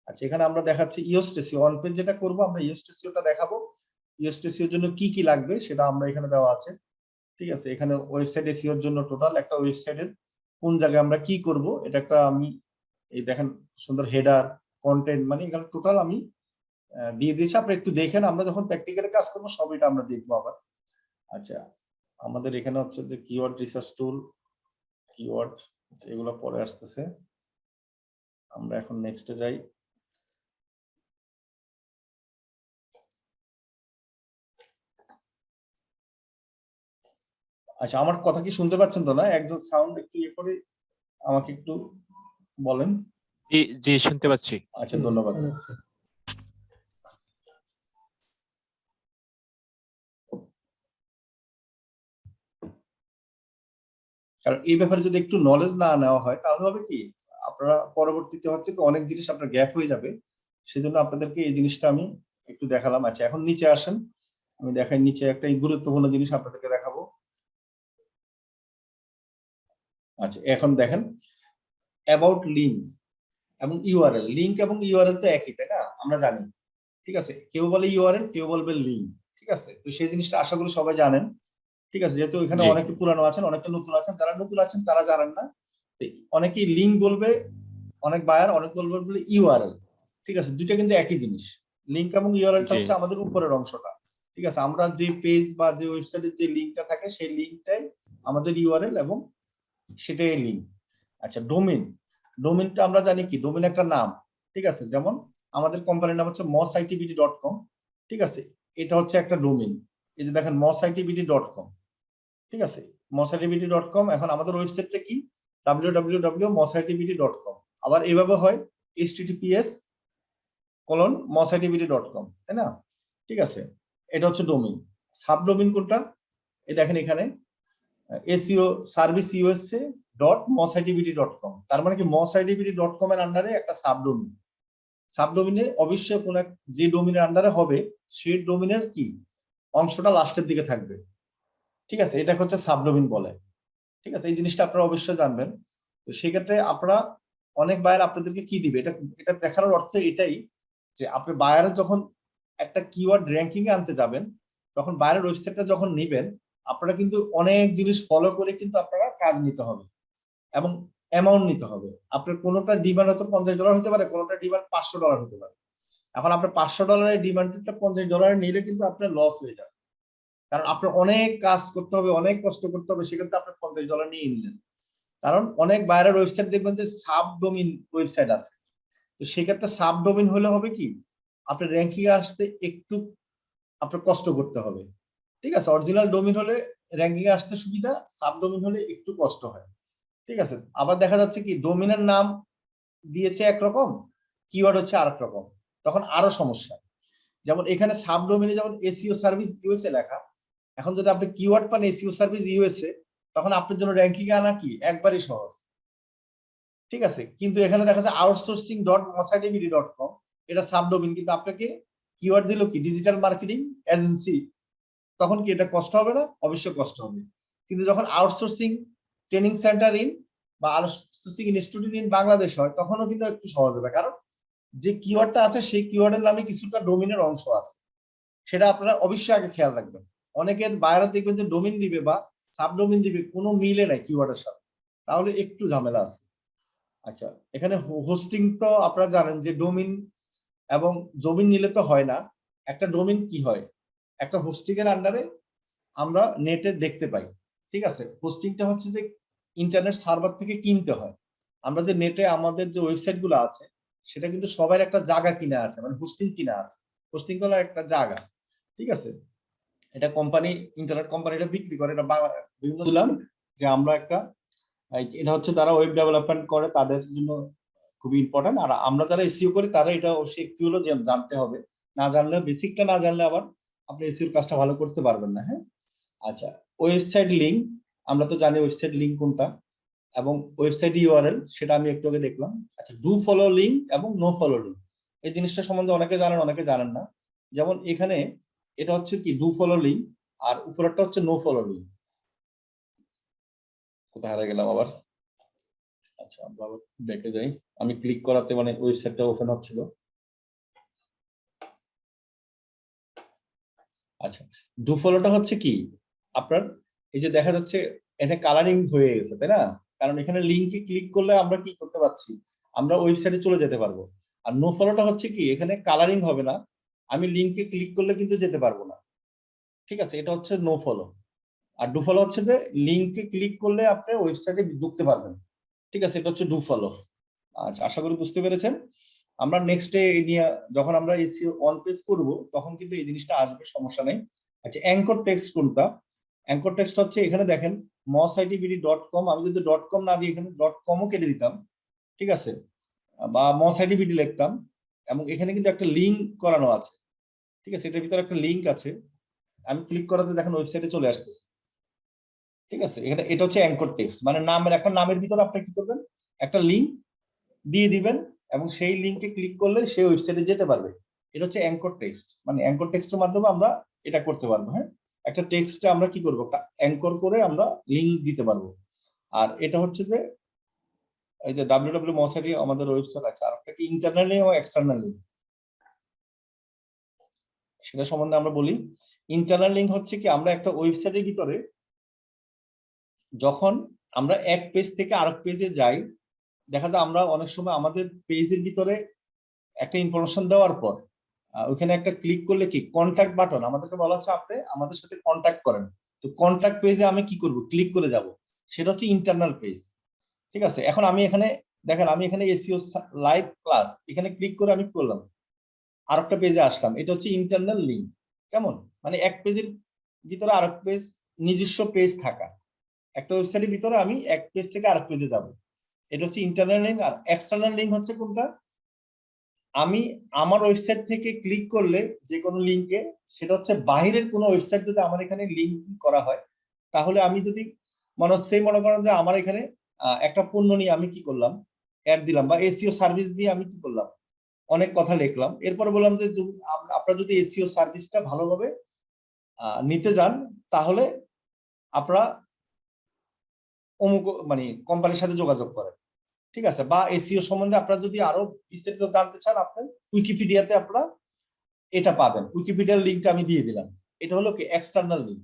আচ্ছা, এখানে আমরা দেখাচ্ছি ইওস্টেসিও অন পেজ, যেটা করব আমরা ইওস্টেসিওটা দেখাবো। ইওস্টেসিওর জন্য কি কি লাগবে সেটা আমরা এখানে দেওয়া আছে। ঠিক আছে, এখানে ওয়েবসাইট এসইওর জন্য টোটাল একটা ওয়েবসাইটের কোন জায়গায় আমরা কি করব, এটা একটা আমি এই দেখেন সুন্দর হেডার কন্টেন্ট, মানে এখানে টোটাল আমি দিয়ে দিয়েছি, আপনি একটু দেখেন, আমরা যখন প্র্যাকটিক্যালি কাজ করবো সব এটা আমরা দেখবো আবার। আচ্ছা, আমাদের এখানে হচ্ছে যে কিওয়ার্ড রিসার্চ টুল, কিওয়ার্ড এগুলো পরে আসতেছে। আমরা এখন নেক্সটে যাই। আচ্ছা, আমার কথা কি শুনতে পাচ্ছেন তো? না, একজন সাউন্ড একটু ইয়ে করে আমাকে একটু বলেন। জি জি, শুনতে পাচ্ছি। আচ্ছা, ধন্যবাদ। কারণ এই ব্যাপারে যদি একটু নলেজ না নেওয়া হয় তাহলে হবে কি, আপনারা পরবর্তীতে হচ্ছে কি অনেক জিনিস আপনার গ্যাপ হয়ে যাবে। সেজন্য আপনাদেরকে এই জিনিসটা আমি একটু দেখালাম। আচ্ছা, এখন নিচে আসেন, আমি দেখাই নিচে একটা গুরুত্বপূর্ণ জিনিস আপনাদেরকে দেখাবো। আচ্ছা, এখন দেখেন অ্যাবাউট লিঙ্ক এবং ইউআরএল। লিঙ্ক এবং ইউআরএল তো একই, তাই না? আমরা জানি, ঠিক আছে? কেউ বলে ইউআরএল, কেউ বলবে লিঙ্ক, ঠিক আছে? তো সেই জিনিসটা আশা করি সবাই জানেন, ঠিক আছে? যেহেতু এখানে জি। অনেকে পুরানো আছেন, অনেকে নতুন আছেন। যারা নতুন আছেন তারা জানেন না। তো অনেকেই লিঙ্ক বলবে, অনেক বায়ার অনেক বলবে ইউআরএল, ঠিক আছে? দুইটা কিন্তু একই জিনিস। লিঙ্ক এবং ইউআরএলটা জি। হচ্ছে আমাদের উপরের অংশটা, ঠিক আছে? আমরা যে পেজ বা যে ওয়েবসাইটের যে লিঙ্কটা থাকে সেই লিঙ্কটাই আমাদের ইউআরএল এবং সেটাই লিঙ্ক। আচ্ছা, ডোমেইন। ডোমেইনটা আমরা জানি কি, ডোমেইন একটা নাম, ঠিক আছে? যেমন আমাদের কোম্পানির নাম হচ্ছে mositbt.com, ঠিক আছে? এটা হচ্ছে একটা ডোমেইন। এই যে দেখেন mositbt.com, ঠিক আছে? mositbt.com। এখন আমাদের ওয়েবসাইটটা কি, www.mositbt.com। আবার এইভাবে হয় https://mositbt.com, তাই না? ঠিক আছে, এটা হচ্ছে ডোমেইন। সাবডোমেইন কোনটা? এই দেখেন এখানে এসইও সার্ভিস ইউএসএ .mositbt.com। তার মানে কি mositbt.com এর আন্ডারে একটা সাবডোমেইন। সাবডোমেইনে অবশ্যই কোন যে ডোমেইনের আন্ডারে হবে সেই ডোমেইনের কি অংশটা লাস্টের দিকে থাকবে, ঠিক আছে? এটা হচ্ছে সাবডোমেইন বলে, ঠিক আছে? এই জিনিসটা আপনারা অবশ্যই জানবেন। তো সেক্ষেত্রে আপনারা অনেক বায়ার আপনাদেরকে কি দিবে, এটা এটা দেখানোর অর্থ এটাই যে আপনি বায়ার যখন একটা কিওয়ার্ড র্যাঙ্কিং এ আনতে যাবেন, তখন বায়ারের ওয়েবসাইটটা যখন নেবেন, আপনারা কিন্তু অনেক জিনিস ফলো করে কিন্তু আপনারা কাজ নিতে হবে এবং অ্যামাউন্ট নিতে হবে। আপনার কোনোটা ডিমান্ড হয়তো $50 হতে পারে, কোনোটা ডিমান্ড $500 হতে পারে। এখন আপনার $500 ডিমান্ডটা $50 নিলে কিন্তু আপনার লস হয়ে যাবে, কারণ আপনার অনেক কাজ করতে হবে, অনেক কষ্ট করতে হবে। সেক্ষেত্রে আপনি $50 নিয়ে নিলেন, কারণ অনেক বাইরের ওয়েবসাইট দেখবেন যে সাবডোমেইন ওয়েবসাইট আছে। তো সেক্ষেত্রে সাবডোমেইন হলে হবে কি, আপনার র্যাঙ্কিং এ আসতে একটু আপনার কষ্ট করতে হবে, ঠিক আছে? অরিজিনাল ডোমেইন হলে র্যাঙ্কিং এ আসতে সুবিধা, সাবডোমেইন হলে একটু কষ্ট হয়, ঠিক আছে? আবার দেখা যাচ্ছে কি ডোমেইনের নাম দিয়েছে একরকম, কিওয়ার্ড হচ্ছে আরেক রকম, তখন আরো সমস্যা। যেমন এখানে সাবডোমেইনে যেমন এসইও সার্ভিস ইউএসএ লেখা, এখন যদি আপনি কিওয়ার্ড পান এসইও সার্ভিস ইউএসএ, তখন আপনার জন্য র্যাঙ্কিং এ আনা কি একবারই সহজ, ঠিক আছে? কিন্তু এখানে দেখা যাচ্ছে outsourcing.mositbt.com, এটা সাবডোমেইন, কিন্তু আপনাকে কিওয়ার্ড দিল কি ডিজিটাল মার্কেটিং এজেন্সি, তখন কি এটা কষ্ট হবে না? অবশ্যই কষ্ট হবে। কিন্তু যখন আউটসোর্সিং ট্রেনিং সেন্টার ইন বা আউটসোর্সিং ইনস্টিটিউট ইন বাংলাদেশ হয়, তখনও কিন্তু একটু সহজ হবে, কারণ যে কিওয়ার্ডটা আছে সেই কিওয়ার্ডের নামে কিছুটা ডোমেইনের অংশ আছে। সেটা আপনারা অবশ্যই আগে খেয়াল রাখবেন। অনেকের বায়ার দেখবেন যে ডোমেইন দিবে বা সাবডোমেইন দিবে, কোনো মিলে নাই কিওয়ার্ডের সাথে, তাহলে একটু ঝামেলা আছে। আচ্ছা, এখানে হোস্টিং তো আপনারা জানেন যে ডোমেইন এবং ডোমেইন নিলে তো হয় না। একটা ডোমেইন কি হয়, একটা হোস্টিং এর আন্ডারে আমরা নেটে দেখতে পাই, ঠিক আছে? হোস্টিংটা হচ্ছে যে ইন্টারনেট সার্ভার থেকে কিনতে হয়। আমরা যে নেটে আমাদের যে ওয়েবসাইট গুলো আছে সেটা কিন্তু সবার একটা জায়গা কিনা আছে, মানে হোস্টিং কিনা আছে। হোস্টিং হলো একটা জায়গা, ঠিক আছে? এটা কোম্পানি, ইন্টারনেট কোম্পানি এটা বিক্রি করে। এটা বিভিন্ন দিলাম যে আমরা একটা, এটা হচ্ছে যারা ওয়েব ডেভেলপমেন্ট করে তাদের জন্য খুবই ইম্পর্টেন্ট। আর আমরা যারা এসইও করি তারা এটা অবশ্যই একটু হলো জানতে হবে, না জানলে বেসিকটা না জানলে আবার আপনি এসইওর কাজটা ভালো করতে পারবেন না। হ্যাঁ, আচ্ছা, ওয়েবসাইট লিংক, আমরা তো জানি ওয়েবসাইট লিংক কোনটা, এবং ওয়েবসাইট ইউআরএল সেটা আমি একটু আগে দেখলাম। আচ্ছা, ডু ফলো লিংক এবং নো ফলো লিংক, এই জিনিসটা সম্বন্ধে অনেকে জানেন অনেকে জানেন না। যেমন এখানে এটা হচ্ছে কি ডু ফলো লিংক, আর উপরেরটা হচ্ছে নো ফলো লিংক। কোথায় হারিয়ে গেলাম আবার? আচ্ছা, আমরা আবার দেখে যাই। আমি ক্লিক করাতে মানে ওয়েবসাইটটা ওপেন হচ্ছিল। আচ্ছা, ডু ফলোটা হচ্ছে কি আপনার, এই যে দেখা যাচ্ছে এখানে কালারিং হয়ে গেছে, তাই না? কারণ এখানে লিংকে ক্লিক করলে আমরা কি করতে পারছি, আমরা ওয়েবসাইটে চলে যেতে পারবো। আর নো ফলোটা হচ্ছে কি এখানে কালারিং হবে না, আমি লিংকে ক্লিক করলে কিন্তু যেতে পারবো না, ঠিক আছে? এটা হচ্ছে নো ফলো। আর ডু ফলো হচ্ছে যে লিংকে ক্লিক করলে আপনি ওয়েবসাইটে ঢুকতে পারবেন। ঠিক আছে, এটা হচ্ছে ডু ফলো। আচ্ছা, আশা করি বুঝতে পেরেছেন। আমরা নেক্সট ডে নিয়ে যখন আমরা এসইও অন পেজ করব তখন কিন্তু এই জিনিসটা আসবে, সমস্যা নেই। আচ্ছা, অ্যাঙ্কর টেক্সট কোনটা? অ্যাঙ্কর টেক্সট হচ্ছে এখানে দেখেন mositbd.com, আমি যদি .com না দিয়ে এখানে .comও কেটে দিতাম, ঠিক আছে, বা mositbd লিখতাম, এবং এখানে কিন্তু একটা লিংক করানো আছে, ঠিক আছে, এটার ভিতরে একটা লিংক আছে, আমি ক্লিক করাতে দেখেন ওয়েবসাইটে চলে আসতেছে। ঠিক আছে, এখানে এটা হচ্ছে অ্যাঙ্কর টেক্সট, মানে নামের একটা নামের ভিতরে আপনি কি করবেন, একটা লিংক দিয়ে দিবেন এবং সেই লিংকে ক্লিক করলে সেই ওয়েবসাইটে যেতে পারবে। এটা হচ্ছে অ্যাঙ্কর টেক্সট, মানে অ্যাঙ্কর টেক্সটের মাধ্যমে আমরা এটা করতে পারবো। হ্যাঁ, একটা টেক্সটে আমরা কি করব, অ্যাঙ্কর করে আমরা লিংক দিতে পারবো। আর এটা হচ্ছে যে এই যে www.mosity আমাদের ওয়েবসাইট আছে, আর একটা কি ইন্টারনালি এবং এক্সটার্নালি, সেটা সম্বন্ধে আমরা বলি। ইন্টারনাল লিংক হচ্ছে কি, আমরা একটা ওয়েবসাইটের ভিতরে যখন আমরা এক পেজ থেকে আরেক পেজে যাই, দেখা যায় আমরা অনেক সময় আমাদের পেজের ভিতরে একটা ইনফরমেশন দেওয়ার পর ওখানে একটা ক্লিক করলে কি কন্ট্যাক্ট বাটন, আমাদেরকে বলা হচ্ছে আপনি আমাদের সাথে কন্ট্যাক্ট করেন, তো কন্ট্যাক্ট পেজে আমি কি করব, ক্লিক করে যাব, সেটা হচ্ছে ইন্টারনাল পেজ। ঠিক আছে, এখন আমি এখানে দেখেন, আমি এখানে এসইও লাইভ ক্লাস এখানে ক্লিক করে আমি কি করলাম, আরেকটা পেজে আসলাম, এটা হচ্ছে ইন্টারনাল লিংক। কেমন, মানে এক পেজের ভিতরে আরেক পেজ, নিজস্ব পেজ থাকা, একটা ওয়েবসাইটের ভিতরে আমি এক পেজ থেকে আরেক পেজে যাব, এটা হচ্ছে ইন্টারনাল লিংক। আর এক্সটার্নাল লিংক হচ্ছে কোনটা, আমি আমার ওয়েবসাইট থেকে ক্লিক করলে যে কোনো লিংকে, সেটা হচ্ছে বাইরের কোনো ওয়েবসাইট যদি আমার এখানে লিংক করা হয়, তাহলে আমি যদি মনে করেন যে আমার এখানে একটা পণ্য নিয়ে আমি কি করলাম, অ্যাড দিলাম, বা এসইও সার্ভিস দিয়ে আমি কি করলাম, অনেক কথা লিখলাম, এরপরে বললাম যে আপনারা যদি এসইও সার্ভিসটা ভালোভাবে নিতে যান, তাহলে আপনারা অমুক মানে কোম্পানির সাথে যোগাযোগ করেন। ঠিক আছে, বা এসইও সম্বন্ধে আপনারা যদি আরো বিস্তারিত জানতে চান, আপনার উইকিপিডিয়াতে আপনারা এটা পাবেন, উইকিপিডিয়ার লিংকটা আমি দিয়ে দিলাম। এটা হলো কি এক্সটার্নাল লিংক।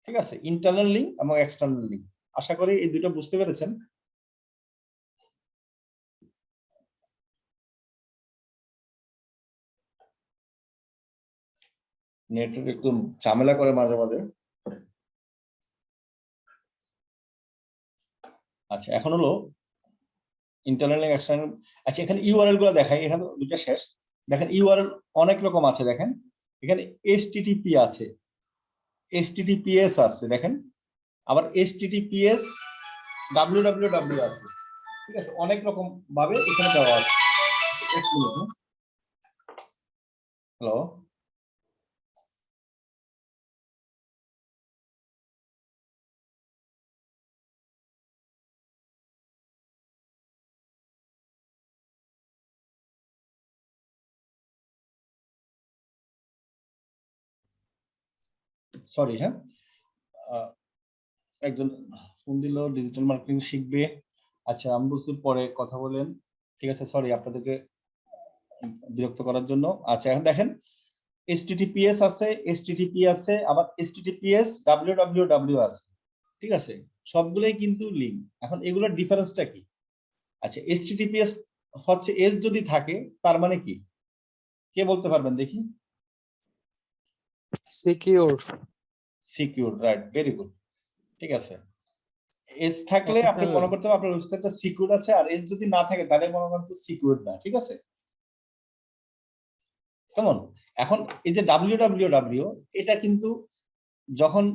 ঠিক আছে, ইন্টারনাল লিংক এবং এক্সটার্নাল লিংক, আশা করি এই দুটো বুঝতে পেরেছেন। নেটওয়ার্ক একটু ঝামেলা করে মাঝে মাঝে। আচ্ছা, এখন হলো ইন্টারনাল লিংক, এক্সটার্নাল। আচ্ছা, এখানে ইউআরএল গুলো দেখাই, এখানে দুটো শেষ। দেখেন ইউআরএল অনেক রকম আছে, দেখেন এখানে এইচটিটিপি আছে, এইচটিটিপিএস আছে, দেখেন আবার এইচটিটিপিএস www আছে। ঠিক আছে, অনেক রকম ভাবে এখানে দেওয়া আছে। হ্যালো, সরি, হ্যাঁ, একজন ফোন দিল, ডিজিটাল মার্কেটিং শিখবে। আচ্ছা, আমি বুঝতে পরে কথা বলেন, ঠিক আছে, সরি আপনাদেরকে বিরক্ত করার জন্য। আচ্ছা, এখন দেখেন এইচটিটিপিএস আছে, এইচটিটিপি আছে, আবার এইচটিটিপিএস www আছে। ঠিক আছে, সবগুলোই কিন্তু লিংক। এখন এগুলোর ডিফারেন্সটা কি? আচ্ছা, এইচটিটিপিএস হচ্ছে এস যদি থাকে তার মানে কি, কে বলতে পারবেন দেখি? Secure. Secure, right, very good. ঠিক আছে, এস থাকলে আপনি মনে করতে হবে আপনার ওয়েবসাইটটা সিকিউর আছে, আর এস যদি না থাকে তাহলে মনে করেন সিকিউর না। ঠিক আছে, কেমন? এখন এই যে www, এটা কিন্তু যখন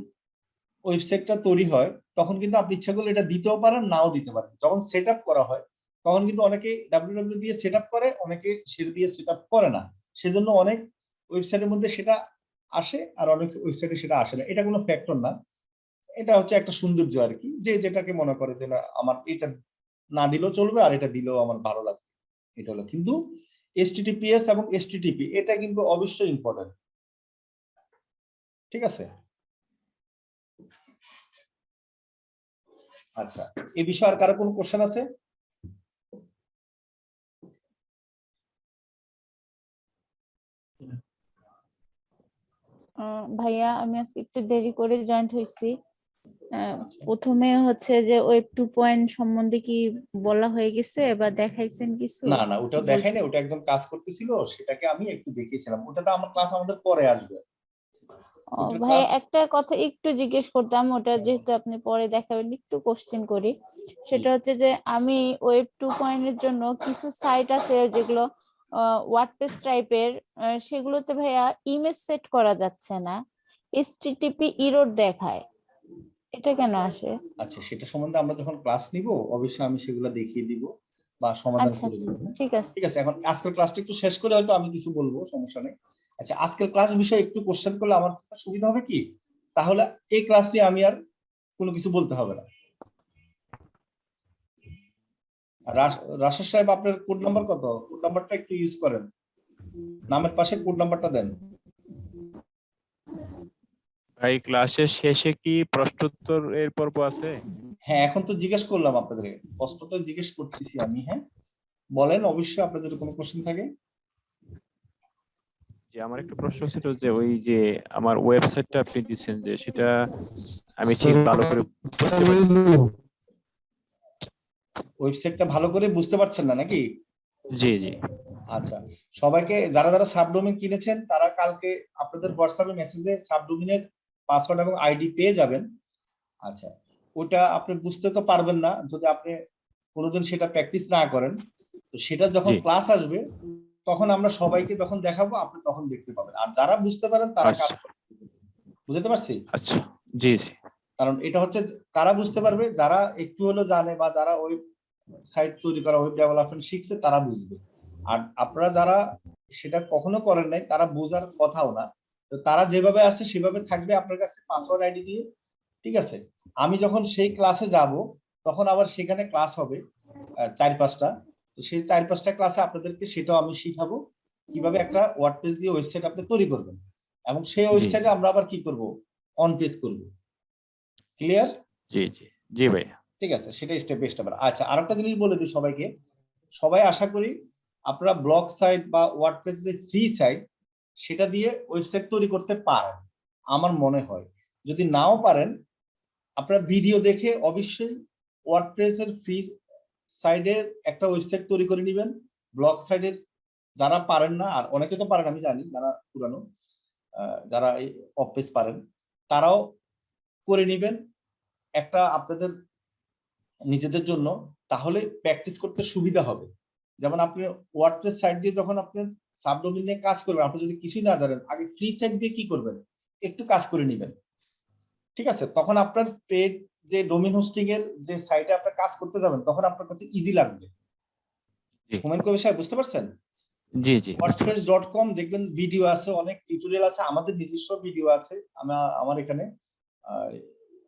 ওয়েবসাইটটা তৈরি হয় তখন কিন্তু আপনি ইচ্ছা করলে এটা দিতেও পারেন, নাও দিতে পারেন। যখন সেট আপ করা হয় তখন কিন্তু অনেকে www দিয়ে সেট আপ করে, অনেকে সেটা দিয়ে সেট আপ করে না, সেজন্য অনেক ওয়েবসাইটের মধ্যে সেটা আসে আর অনেক ওয়েবসাইটে সেটা আসে না। এটা কোনো ফ্যাক্টর না, এটা হচ্ছে একটা সৌন্দর্য আর কি, যে যেটাকে মনে করে যে না আমার এটা না দিলেও চলবে আর এটা দিলেও আমার ভালো লাগবে, এটা হলো। কিন্তু এইচটিটিপিএস এবং এইচটিটিপি এটা কিন্তু অবশ্যই ইম্পর্টেন্ট। ঠিক আছে, আচ্ছা, এই বিষয়ে আর কারো কোনো কোশ্চেন আছে? ভাইয়া আমি আজকে একটু দেরি করে জয়েন্ট হয়েছি। প্রথমে হচ্ছে যে ওয়েব 2 সম্বন্ধে কি বলা হয়ে গেছে বা দেখাইছেন কিছু? না না, ওটাও দেখাই না, ওটা একদম কাজ করতেছিল, সেটাকে আমি একটু দেখিয়েছিলাম, ওটা তো আমার ক্লাস আমাদের পরে আসবে। ওটার ভাই class- একটা কথা একটু জিজ্ঞেস করতাম, ওটা যেহেতু আপনি পরে দেখাবেন একটু কোশ্চেন করি। সেটা হচ্ছে যে আমি ওয়েব 2.0 এর জন্য কিছু সাইট আছে যেগুলো ওয়ার্ডপ্রেস টাইপের, সেগুলোতে ভাইয়া ইমেজ সেট করা যাচ্ছে না, এইচটিটিপি এরর দেখায়, এটা কেন আসে? আচ্ছা, সেটা সম্বন্ধে আমরা যখন ক্লাস নিব অবশ্যই আমি সেগুলো দেখিয়ে দিব বা সমাধান আচ্ছা করে আচ্ছা, দিব। ঠিক আছে। ঠিক আছে, এখন আজকের ক্লাসটা একটু শেষ করে হয়তো আমি কিছু বলবো, সমস্যা নেই। আচ্ছা, আজকের ক্লাস বিষয়ে একটু কোশ্চেন করলে আমার সুবিধা হবে কি, তাহলে এই ক্লাস নিয়ে আমি আর কোনো কিছু বলতে হবে না। রাশেদ সাহেব, আপনার কোড নাম্বার কত? কোড নাম্বারটা একটু ইউজ করেন, নামের পাশে কোড নাম্বারটা দেন। ভাই ক্লাসের শেষে কি প্রশ্নোত্তর এর পর্ব আছে? হ্যাঁ, এখন তো জিজ্ঞেস করলাম আপনাদের, প্রশ্ন তো জিজ্ঞেস করতেছি আমি। হ্যাঁ বলেন, অবশ্যই আপনাদের যদি কোনো কোশ্চেন থাকে। যে আমার একটা প্রশ্ন ছিল যে ওই যে আমার ওয়েবসাইটটা আপনি দিচ্ছেন যে সেটা আমি ঠিক ভালো করে বুঝতে পারছি না। ওয়েবসাইটটা ভালো করে বুঝতে পারছেন না নাকি? জি জি। আচ্ছা, সবাইকে যারা যারা সাবডোমেইন কিনেছেন তারা কালকে আপনাদের হোয়াটসঅ্যাপে মেসেজে সাবডোমেইনের পাসওয়ার্ড এবং আইডি পেয়ে যাবেন। আচ্ছা, ওটা আপনি বুঝতে তো পারবেন না যদি আপনি কোনোদিন সেটা প্র্যাকটিস না করেন। তো সেটা যখন জি। ক্লাস আসবে তখন আমরা সবাইকে তখন দেখাবো, আপনি তখন দেখতে পাবেন। আর যারা বুঝতে পারেন তারা কাজ আচ্ছা করবেন। বুঝতে পারছি? আচ্ছা, জি জি। কারণ এটা হচ্ছে কারা বুঝতে পারবে, যারা একটু হলো জানে বা যারা ওই সাইট তৈরি করা, ওয়েব ডেভেলপমেন্ট শিখছে তারা বুঝবে। আর আপনারা যারা সেটা কখনো করেন নাই তারা বোঝার কথাও না। তো তারা যেভাবে আছে সেভাবে থাকবে আপনার কাছে পাসওয়ার্ড আইডি দিয়ে। ঠিক আছে, আমি যখন সেই ক্লাসে যাব তখন আবার সেখানে ক্লাস হবে 4-5টা। তো সেই 4-5টা ক্লাসে আপনাদেরকে সেটাও আমি শিখাবো কিভাবে একটা ওয়ার্ডপ্রেস দিয়ে ওয়েবসাইট আপনি তৈরি করবেন, এবং সেই ওয়েবসাইটে আমরা আবার কি করব, অন পেজ করব। ক্লিয়ার? জি জি জি ভাই। ঠিক আছে, সেটা স্টেপ বাই স্টেপ। আচ্ছা, আরেকটা জিনিস বলে দিই সবাইকে, সবাই আশা করি আপনারা ব্লগ সাইট বা ওয়ার্ডপ্রেস যে ফ্রি সাইট সেটা দিয়ে ওয়েবসাইট তৈরি করতে পারেন আমার মনে হয়। যদি নাও পারেন আপনারা ভিডিও দেখে অবশ্যই ওয়ার্ডপ্রেস এর ফ্রি সাইডের একটা ওয়েবসাইট তৈরি করে নেবেন। ব্লগ সাইডের যারা পারেন না, আর অনেকে তো পারেন আমি জানি, যারা পুরানো যারা এই অফিস পারেন তারাও করে নেবেন একটা আপনাদের নিজেদের জন্য, তাহলে প্র্যাকটিস করতে সুবিধা হবে। যেমন আপনি ওয়ার্ডপ্রেস সাইট দিয়ে যখন আপনি সাবডোমেইন নিয়ে কাজ করবেন, আপনি যদি কিছুই না জানেন আগে ফ্রি সাইট দিয়ে কি করবেন, একটু কাজ করে নেবেন। ঠিক আছে, তখন আপনার পেড যে ডোমেইন হোস্টিং এর যে সাইটে আপনি কাজ করতে যাবেন তখন আপনার কাছে ইজি লাগবে। জি হুমায়ুন কবির সাহেব বুঝতে পারছেন? জি জি বুঝতে পারছি। wordpress.com দেখবেন ভিডিও আছে, অনেক টিউটোরিয়াল আছে, আমাদের নিজস্ব ভিডিও আছে। আমার এখানে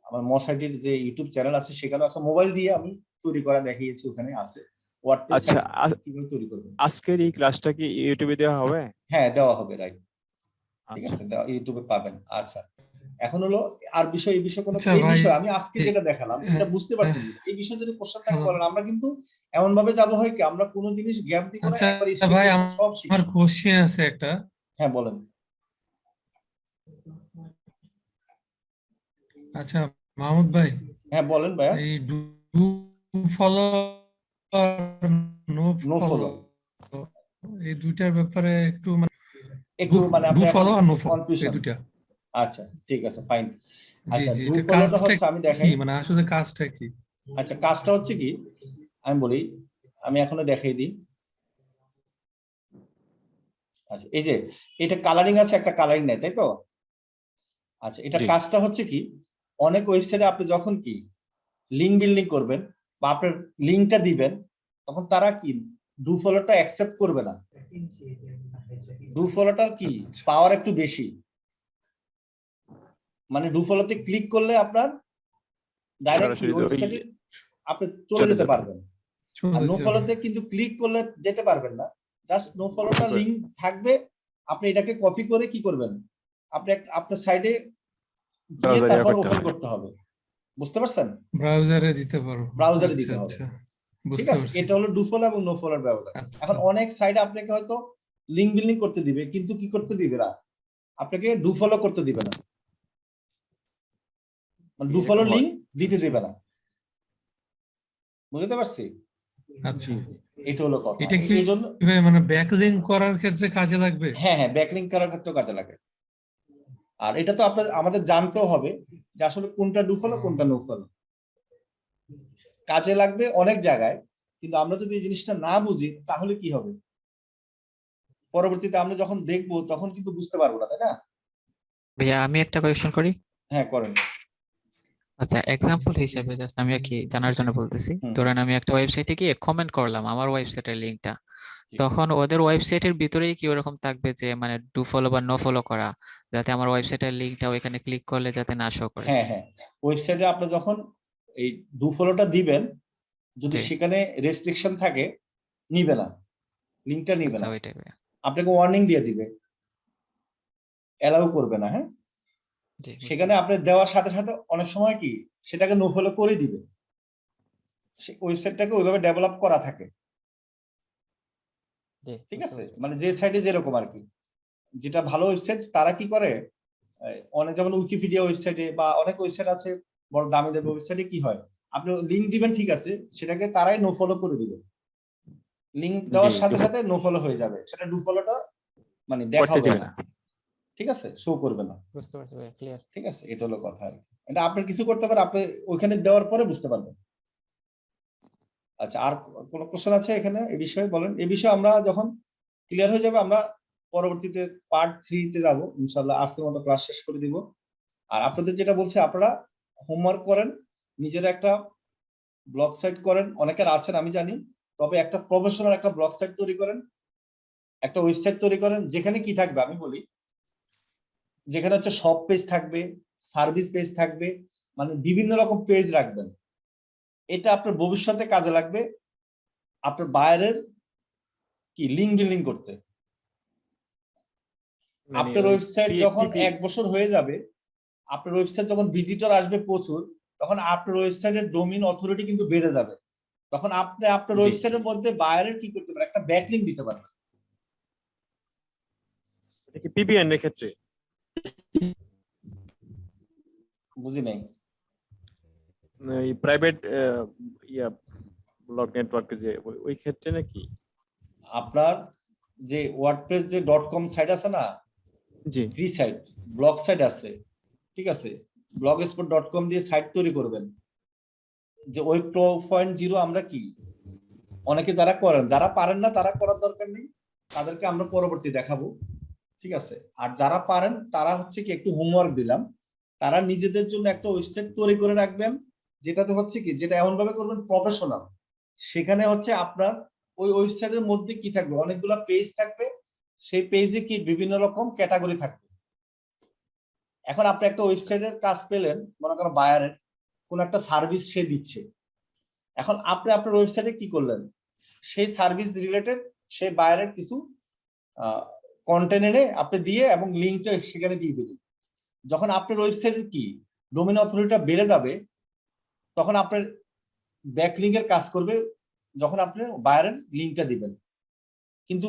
আমার মসাইটির যে ইউটিউব চ্যানেল আছে সেখানে আছে, মোবাইল দিয়ে আমি তৈরি করা দেখিয়েছি, ওখানে আছে ওয়ার্ডপ্রেস আচ্ছা, সাইট কিভাবে তৈরি করবেন। আজকের এই ক্লাসটা কি ইউটিউবে দেওয়া হবে? হ্যাঁ, দেওয়া হবে, রাইট। ঠিক আচ্ছা আছে, ইউটিউবে পাবেন। আচ্ছা, এখন হলো আর বিষয়, এই বিষয় কোনো, আচ্ছা এই ভাই, বিষয় আমি আজকে যেটা দেখালাম এটা বুঝতে পারছেন, এই বিষয়ে যদি কোশ্চেন থাকে বলেন। আমরা কিন্তু এমন ভাবে যাবো হয় কি, আমরা কোনো জিনিস গ্যাপ দিব না, আচ্ছা একবার ভাই, সব শিখব। আমার কোশ্চেন আছে একটা। হ্যাঁ বলেন। আচ্ছা মাহমুদ ভাই, হ্যাঁ বলেন ভাইয়া। এই do follow no no follow, follow, এই দুইটার ব্যাপারে একটু একটু মানে ডু আপনি ফলো আর নো ফলো, এই কনফিউশন। দুইটা। আচ্ছা ঠিক আছে, ফাইন। জি আচ্ছা, জি, ডু এটা ফলোটা কাজটা হচ্ছে আমি কি, দেখাই। মানে আসলে কাজটা কি? আচ্ছা, কাজটা হচ্ছে কি আমি বলি, আমি এখনো দেখাই দিই। আচ্ছা, এই যে এটা কালারিং আছে, একটা কালারিং নেই, তাই তো? আচ্ছা, এটা জি। কাজটা হচ্ছে কি, অনেক ওয়েবসাইটে আপনি যখন কি লিংক বিল্ডিং করবেন বা আপনার লিংকটা দিবেন তখন তারা কি ডু ফলোটা অ্যাকসেপ্ট করবে না। ডু ফলোটার কি পাওয়ার একটু বেশি, মানে ডু ফলোতে ক্লিক করলে আপনার ডাইরেক্ট সরাসরি ওই ওয়েবসাইটে আপনি চলে যেতে যাবে। পারবেন। আর নো ফলোতে কিন্তু ক্লিক করলে যেতে পারবেন না, জাস্ট নো ফলোটা লিংক থাকবে। আপনি এটাকে কপি করে কি করবেন, আপনি আপনার সাইডে গিয়ে Browser-এ তারপর করতে ওপেন হবে। করতে হবে। বুঝতে পারছেন? ব্রাউজারে দিতে পারবো। ব্রাউজারে আচ্ছা দিতে হবে। আচ্ছা, ঠিক বুঝতে আছে, পারছি। এটা হলো ডু ফলো এবং নো ফলোর ব্যবহার। আচ্ছা এখন অনেক সাইডে আপনাকে হয়তো লিংক বিল্ডিং করতে দিবে, কিন্তু কি করতে দিবে না, আপনাকে ডু ফলো করতে দিবে না, মানে ডু ফলো এরকম হয়। লিংক দিতে দিবে না। বুঝতে পারছি? আচ্ছা, এটা হলো কথা। এটা কি এই জন্য মানে ব্যাকলিংক করার ক্ষেত্রে কাজে লাগবে? হ্যাঁ হ্যাঁ, ব্যাকলিংক করার ক্ষেত্রে কাজে লাগে। আর এটা তো আমাদের জানতেও হবে যে আসলে কোনটা ডু ফলো কোনটা নো ফলো। কাজে লাগবে অনেক জায়গায়, কিন্তু আমরা যদি এই জিনিসটা না বুঝি তাহলে কি হবে, পরবর্তীতে আমরা যখন দেখবো তখন কিন্তু বুঝতে পারবো না, তাই না? ভাইয়া আমি একটা কোয়েশ্চেন করি। হ্যাঁ, করেন। আচ্ছা, এক্সাম্পল হিসেবে জাস্ট আমি কি জানার জন্য বলতেছি, হুম। ধরেন আমি একটা ওয়েবসাইটে গিয়ে কমেন্ট করলাম আমার ওয়েবসাইটের লিঙ্কটা, ঠিক। তখন ওদের ওয়েবসাইটের ভিতরেই কি ওরকম থাকবে যে মানে ডু ফলো বা নো ফলো করা, যাতে আমার ওয়েবসাইটের লিঙ্কটা ওইখানে ক্লিক করলে যাতে না শো করে? হ্যাঁ হ্যাঁ, ওয়েবসাইটে আপনি যখন এই ডু ফলোটা দিবেন, যদি জি। সেখানে রেস্ট্রিকশন থাকে নিবে না, লিঙ্কটা নিবে আচ্ছা না, ওইটাই ভাইয়া। আপনাকে ওয়ার্নিং দিয়ে দিবে, অ্যালাউ করবে না। হ্যাঁ, জি বুঝতে সেখানে আপনি দেওয়ার সাথে সাথে অনেক সময় কি সেটাকে নো ফলো করে দিবে, ওয়েবসাইটটাকে ওইভাবে ডেভেলপ করা থাকে। জি, ঠিক বুঝতে আছে, পারছি। মানে যে সাইডে যেরকম আর কি, যেটা ভালো ওয়েবসাইট তারা কি করে, অনেক যেমন উইকিপিডিয়া ওয়েবসাইটে বা অনেক ওয়েবসাইট আছে বড় দামি দামি ওয়েবসাইটে কি হয়, আপনি লিংক দিবেন ঠিক আছে, সেটাকে তারাই নো ফলো করে দিবে, লিংক দেওয়ার জি, সাথে সাথে নো ফলো হয়ে যাবে, সেটা ডু ফলোটা মানে করতে দেখাবে দিবে না, না। ঠিক আছে, শো করবে না। বুঝতে পারছি ভাইয়া, ক্লিয়ার। ঠিক আছে, এটা হলো কথা আর কি। এটা আপনি কিছু করতে পারেন, আপনি ওইখানে দেওয়ার পরে বুঝতে পারবেন। আচ্ছা, আর কোনো কোশ্চেন আছে এখানে এই বিষয়ে বলেন? এই বিষয়ে আমরা যখন ক্লিয়ার হয়ে যাবে আমরা পরবর্তীতে পার্ট 3 তে যাব ইনশাআল্লাহ। আজকের মতো ক্লাস শেষ করে দিব। আর আপনাদের যেটা বলছে আপনারা হোমওয়ার্ক করেন, নিজের একটা ব্লগ সাইট করেন, অনেকের আছেন আমি জানি, তবে একটা প্রফেশনাল একটা ব্লগ সাইট তৈরি করেন, একটা ওয়েবসাইট তৈরি করেন, যেখানে কি থাকবে আমি বলি, যেখানে হচ্ছে শপ পেজ থাকবে, সার্ভিস পেজ থাকবে, মানে বিভিন্ন রকম পেজ রাখবেন। এটা আপনার ভবিষ্যতে কাজে লাগবে আপনার বায়ারের কি লিংক বিল্ডিং করতে। মানে আপনার ওই ওয়েবসাইট যখন PHP 1 বছর হয়ে যাবে, আপনার ওয়েবসাইট যখন ভিজিটর আসবে প্রচুর, তখন আপনার ওয়েবসাইটের ডোমেইন অথরিটি কিন্তু বেড়ে যাবে। তখন আপনি আপনার জি। ওয়েবসাইটের মধ্যে বায়ারের কি করতে পারেন, একটা ব্যাকলিংক দিতে পারেন। এটা কি PBN এর ক্ষেত্রে? বুঝি নাই। এই প্রাইভেট ইয়া ব্লগ নেটওয়ার্কে যে ওই ক্ষেত্রে নাকি? আপনার যে ওয়ার্ডপ্রেস যে .com সাইট আছে না, জি। ফ্রি সাইট, ব্লগ সাইট আছে, ঠিক আছে, blogspot.com দিয়ে সাইট তৈরি করবেন। যে ওয়েব 2.0 আমরা কি অনেকে যারা করেন, যারা পারেন না তারা করার দরকার নেই, তাদেরকে আমরা পরবর্তী দেখাবো, ঠিক আছে। আর যারা পারেন তারা হচ্ছে কি একটু হোমওয়ার্ক দিলাম, তারা নিজেদের জন্য একটা ওয়েবসাইট তৈরি করে রাখবেন, যেটাতে হচ্ছে কি, যেটা এমন ভাবে করবেন প্রফেশনাল, সেখানে হচ্ছে আপনার ওই ওয়েবসাইটের মধ্যে কি থাকবে, অনেকগুলা পেজ থাকবে, সেই পেজে কি বিভিন্ন রকম ক্যাটাগরি থাকবে। এখন আপনি একটা ওয়েবসাইটের কাজ পেলেন, মনে করেন বায়ারের কোন একটা সার্ভিস সে দিচ্ছে, এখন আপনি আপনার ওয়েবসাইটে কি করলেন, সেই সার্ভিস রিলেটেড সেই বায়ারের কিছু কন্টেন্ট এনে আপনি দিয়ে এবং লিঙ্কটা সেখানে দিয়ে দিলেন। যখন আপনার ওয়েবসাইটের কি ডোমেইন অথরিটিটা বেড়ে যাবে, তখন আপনার ব্যাকলিংকের কাজ করবে, যখন আপনি বায়ারের লিঙ্কটা দিবেন। কিন্তু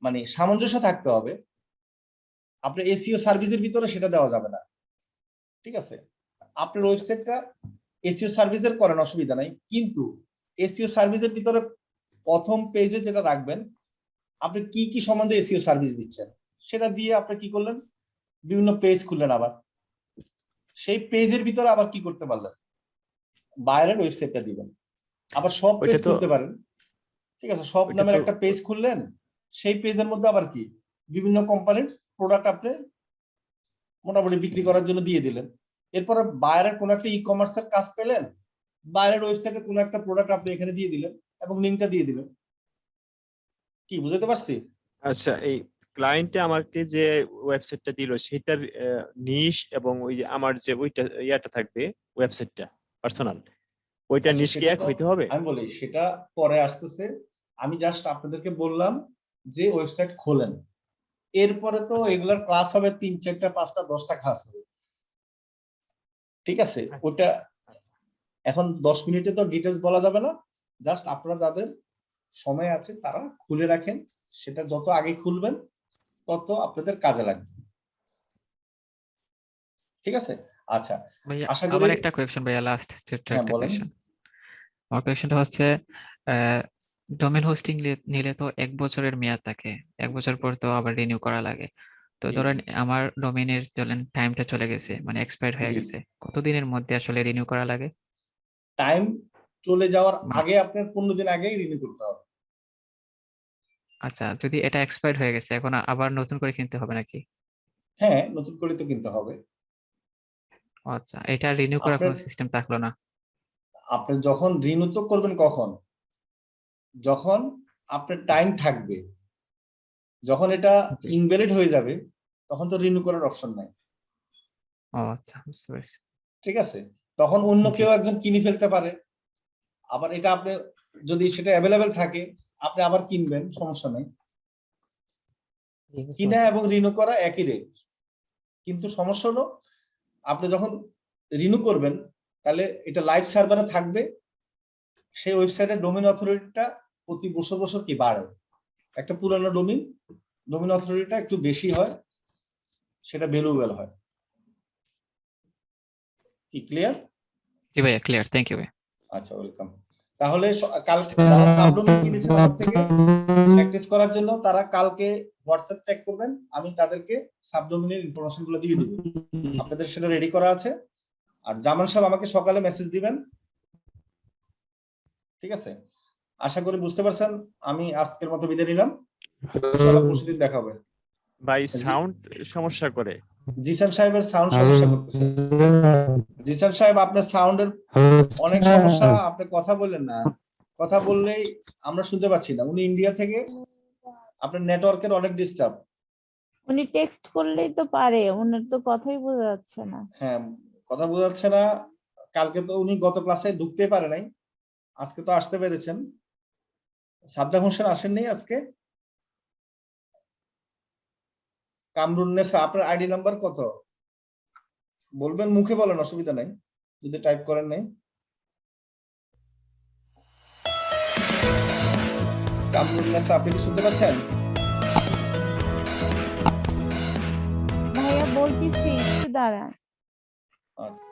মানে সামঞ্জস্য থাকতে হবে, আপনার এসইও সার্ভিসের ভিতরে সেটা দেওয়া যাবে না, ঠিক আছে। আপনার ওয়েবসাইটটা এসইও সার্ভিসের করেন, অসুবিধা নাই, কিন্তু এসইও সার্ভিসের ভিতরে প্রথম পেজে যেটা রাখবেন, আপনি কি কি সম্বন্ধে এসইও সার্ভিস দিচ্ছেন সেটা দিয়ে আপনি কি করলেন, বিভিন্ন পেজ খুললেন, আবার সেই পেজের ভিতরে আবার কি করতে পারলেন, বায়ারের ওয়েবসাইটটা দিবেন। আবার সব পেজ ওইটা তো খুলতে পারেন, ঠিক আছে, সব ওইটা নামের তো একটা পেজ খুললেন, সেই পেজের মধ্যে আবার কি বিভিন্ন কোম্পানির প্রোডাক্ট আপনি মোটামুটি বিক্রি করার জন্য দিয়ে দিলেন। এরপরে বায়ারের কোন একটা ই কমার্সের কাজ পেলেন, বায়ারের ওয়েবসাইটে কোন একটা প্রোডাক্ট আপনি এখানে দিয়ে দিলেন এবং লিংকটা দিয়ে দিলেন। কি বুঝাতে পারছি? আচ্ছা, এই ক্লায়েন্টে আমাকে যে ওয়েবসাইটটা দিল সেটার নিশ এবং ওই যে আমার যে ওইটা ইয়াটা থাকবে ওয়েবসাইটটা পার্সোনাল, ওইটা আচ্ছা, নিশ কি সেটা এক তো হইতে হবে? আমি বলি সেটা পরে আসতেছে, আমি জাস্ট আপনাদেরকে বললাম যে ওয়েবসাইট খোলেন, এরপরে তো আচ্ছা। এগুলার ক্লাস হবে 3, 4টা 5টা 10টা ক্লাস হবে, ঠিক আছে। আচ্ছা। ওটা এখন 10 মিনিটে তো ডিটেইলস বলা যাবে না, জাস্ট আপনারা যাদের সময় আছে তারা খুলে রাখেন, সেটা যত আগে খুলবেন তত আপনাদের কাজে লাগবে, ঠিক আছে। আচ্ছা, ভাইয়া আশা করি। আমার একটা কোয়েশ্চেন ভাইয়া, লাস্ট ছোট্ট হ্যাঁ, একটা বলেন। কোয়েশ্চেন। আমার কোয়েশ্চেনটা হচ্ছে ডোমেন হোস্টিং নিলে তো 1 বছরের মেয়াদ থাকে, 1 বছর পর তো আবার রিনিউ করা লাগে। তো জি, ধরেন আমার ডোমেইনের ধরেন টাইমটা চলে গেছে, মানে এক্সপায়ার হয়ে জি। গেছে, কতদিনের মধ্যে আসলে রিনিউ করা লাগে? টাইম চলে যাওয়ার মানে আগে আপনার 15 দিন আগেই রিনিউ করতে হবে। আচ্ছা, যদি এটা এক্সপায়ার হয়ে গেছে এখন আবার নতুন করে কিনতে হবে নাকি? হ্যাঁ, নতুন করে তো কিনতে হবে। ও আচ্ছা, এটা রিনিউ করার আপনার কোনো সিস্টেম থাকলো না? আপনি যখন রিনিউ তো করবেন কখন? যখন আপনার টাইম থাকবে। যখন এটা জি। ইনভ্যালিড হয়ে যাবে তখন তো রিনিউ করার অপশন নাই। ও আচ্ছা, বুঝতে পারছি। ঠিক আছে? তখন অন্য জি। কেউ একজন কিনে ফেলতে পারে। আবার এটা আপনি যদি সেটা অ্যাভেলেবেল থাকে আপনি আবার কিনবেন, সমস্যা নেই। জি, বুঝতে কিনা পারছি। এবং রিনিউ করা একই রেট। কিন্তু সমস্যা হলো আপনি যখন রিনিউ করবেন তাহলে এটা লাইভ সার্ভারে থাকবে। সেই ওয়েবসাইটের ডোমেইন অথরিটিটা প্রতি বছর বছর কি বাড়ে। একটা পুরানো ডোমেইন অথরিটিটা একটু বেশি হয়, সেটা ভ্যালুয়েবল হয়। কি ক্লিয়ার? জি ভাইয়া, ক্লিয়ার, থ্যাংক ইউ ভাই। আচ্ছা, ওয়েলকাম। তাহলে কালকে যারা সাবডোমেইন কিনেছেন আমার থেকে প্র্যাকটিস করার জন্য তারা কালকে হোয়াটসঅ্যাপ চেক করবেন, আমি তাদেরকে সাবডোমেইনের ইনফরমেশন গুলো দিয়ে দিব। আপনাদের সেটা রেডি করা আছে। আর জামান সাহেব আমাকে সকালে মেসেজ দিবেন। ঠিক আছে? আশা করি বুঝতে পারছেন। আমি আজকের মতো বিদায় নিলাম। ইনশাআল্লাহ পরশুদিন দেখা হবে। ভাই জি। সাউন্ড সমস্যা করে। জিসান সাহেবের সাউন্ড সমস্যা করতেছে। জিসান সাহেব আপনার সাউন্ডের অনেক সমস্যা, আপনি কথা বললেন না। কথা বললেই আমরা শুনতে পাচ্ছি না। উনি ইন্ডিয়া থেকে, আপনার নেটওয়ার্কের অনেক ডিস্টার্ব। উনি টেক্সট করলেই তো পারে, ওনার তো কথাই বোঝা যাচ্ছে না। হ্যাঁ, কথা বোঝা যাচ্ছে না। কালকে তো উনি গত ক্লাসে ঢুকতে পারে নাই, আজকে তো আসতে পেরেছেন। সাদ্দাম হোসেন আসেননি আজকে। কামরুন্নেসা, আপনার আইডি নাম্বার কত বলবেন? মুখে বলেন, অসুবিধা নাই যদি টাইপ করেন নাই। কামরুন্নেসা, আপনি কি শুনতে পাচ্ছেন? ভাইয়া বলতেছি, একটু দাঁড়ান। আচ্ছা।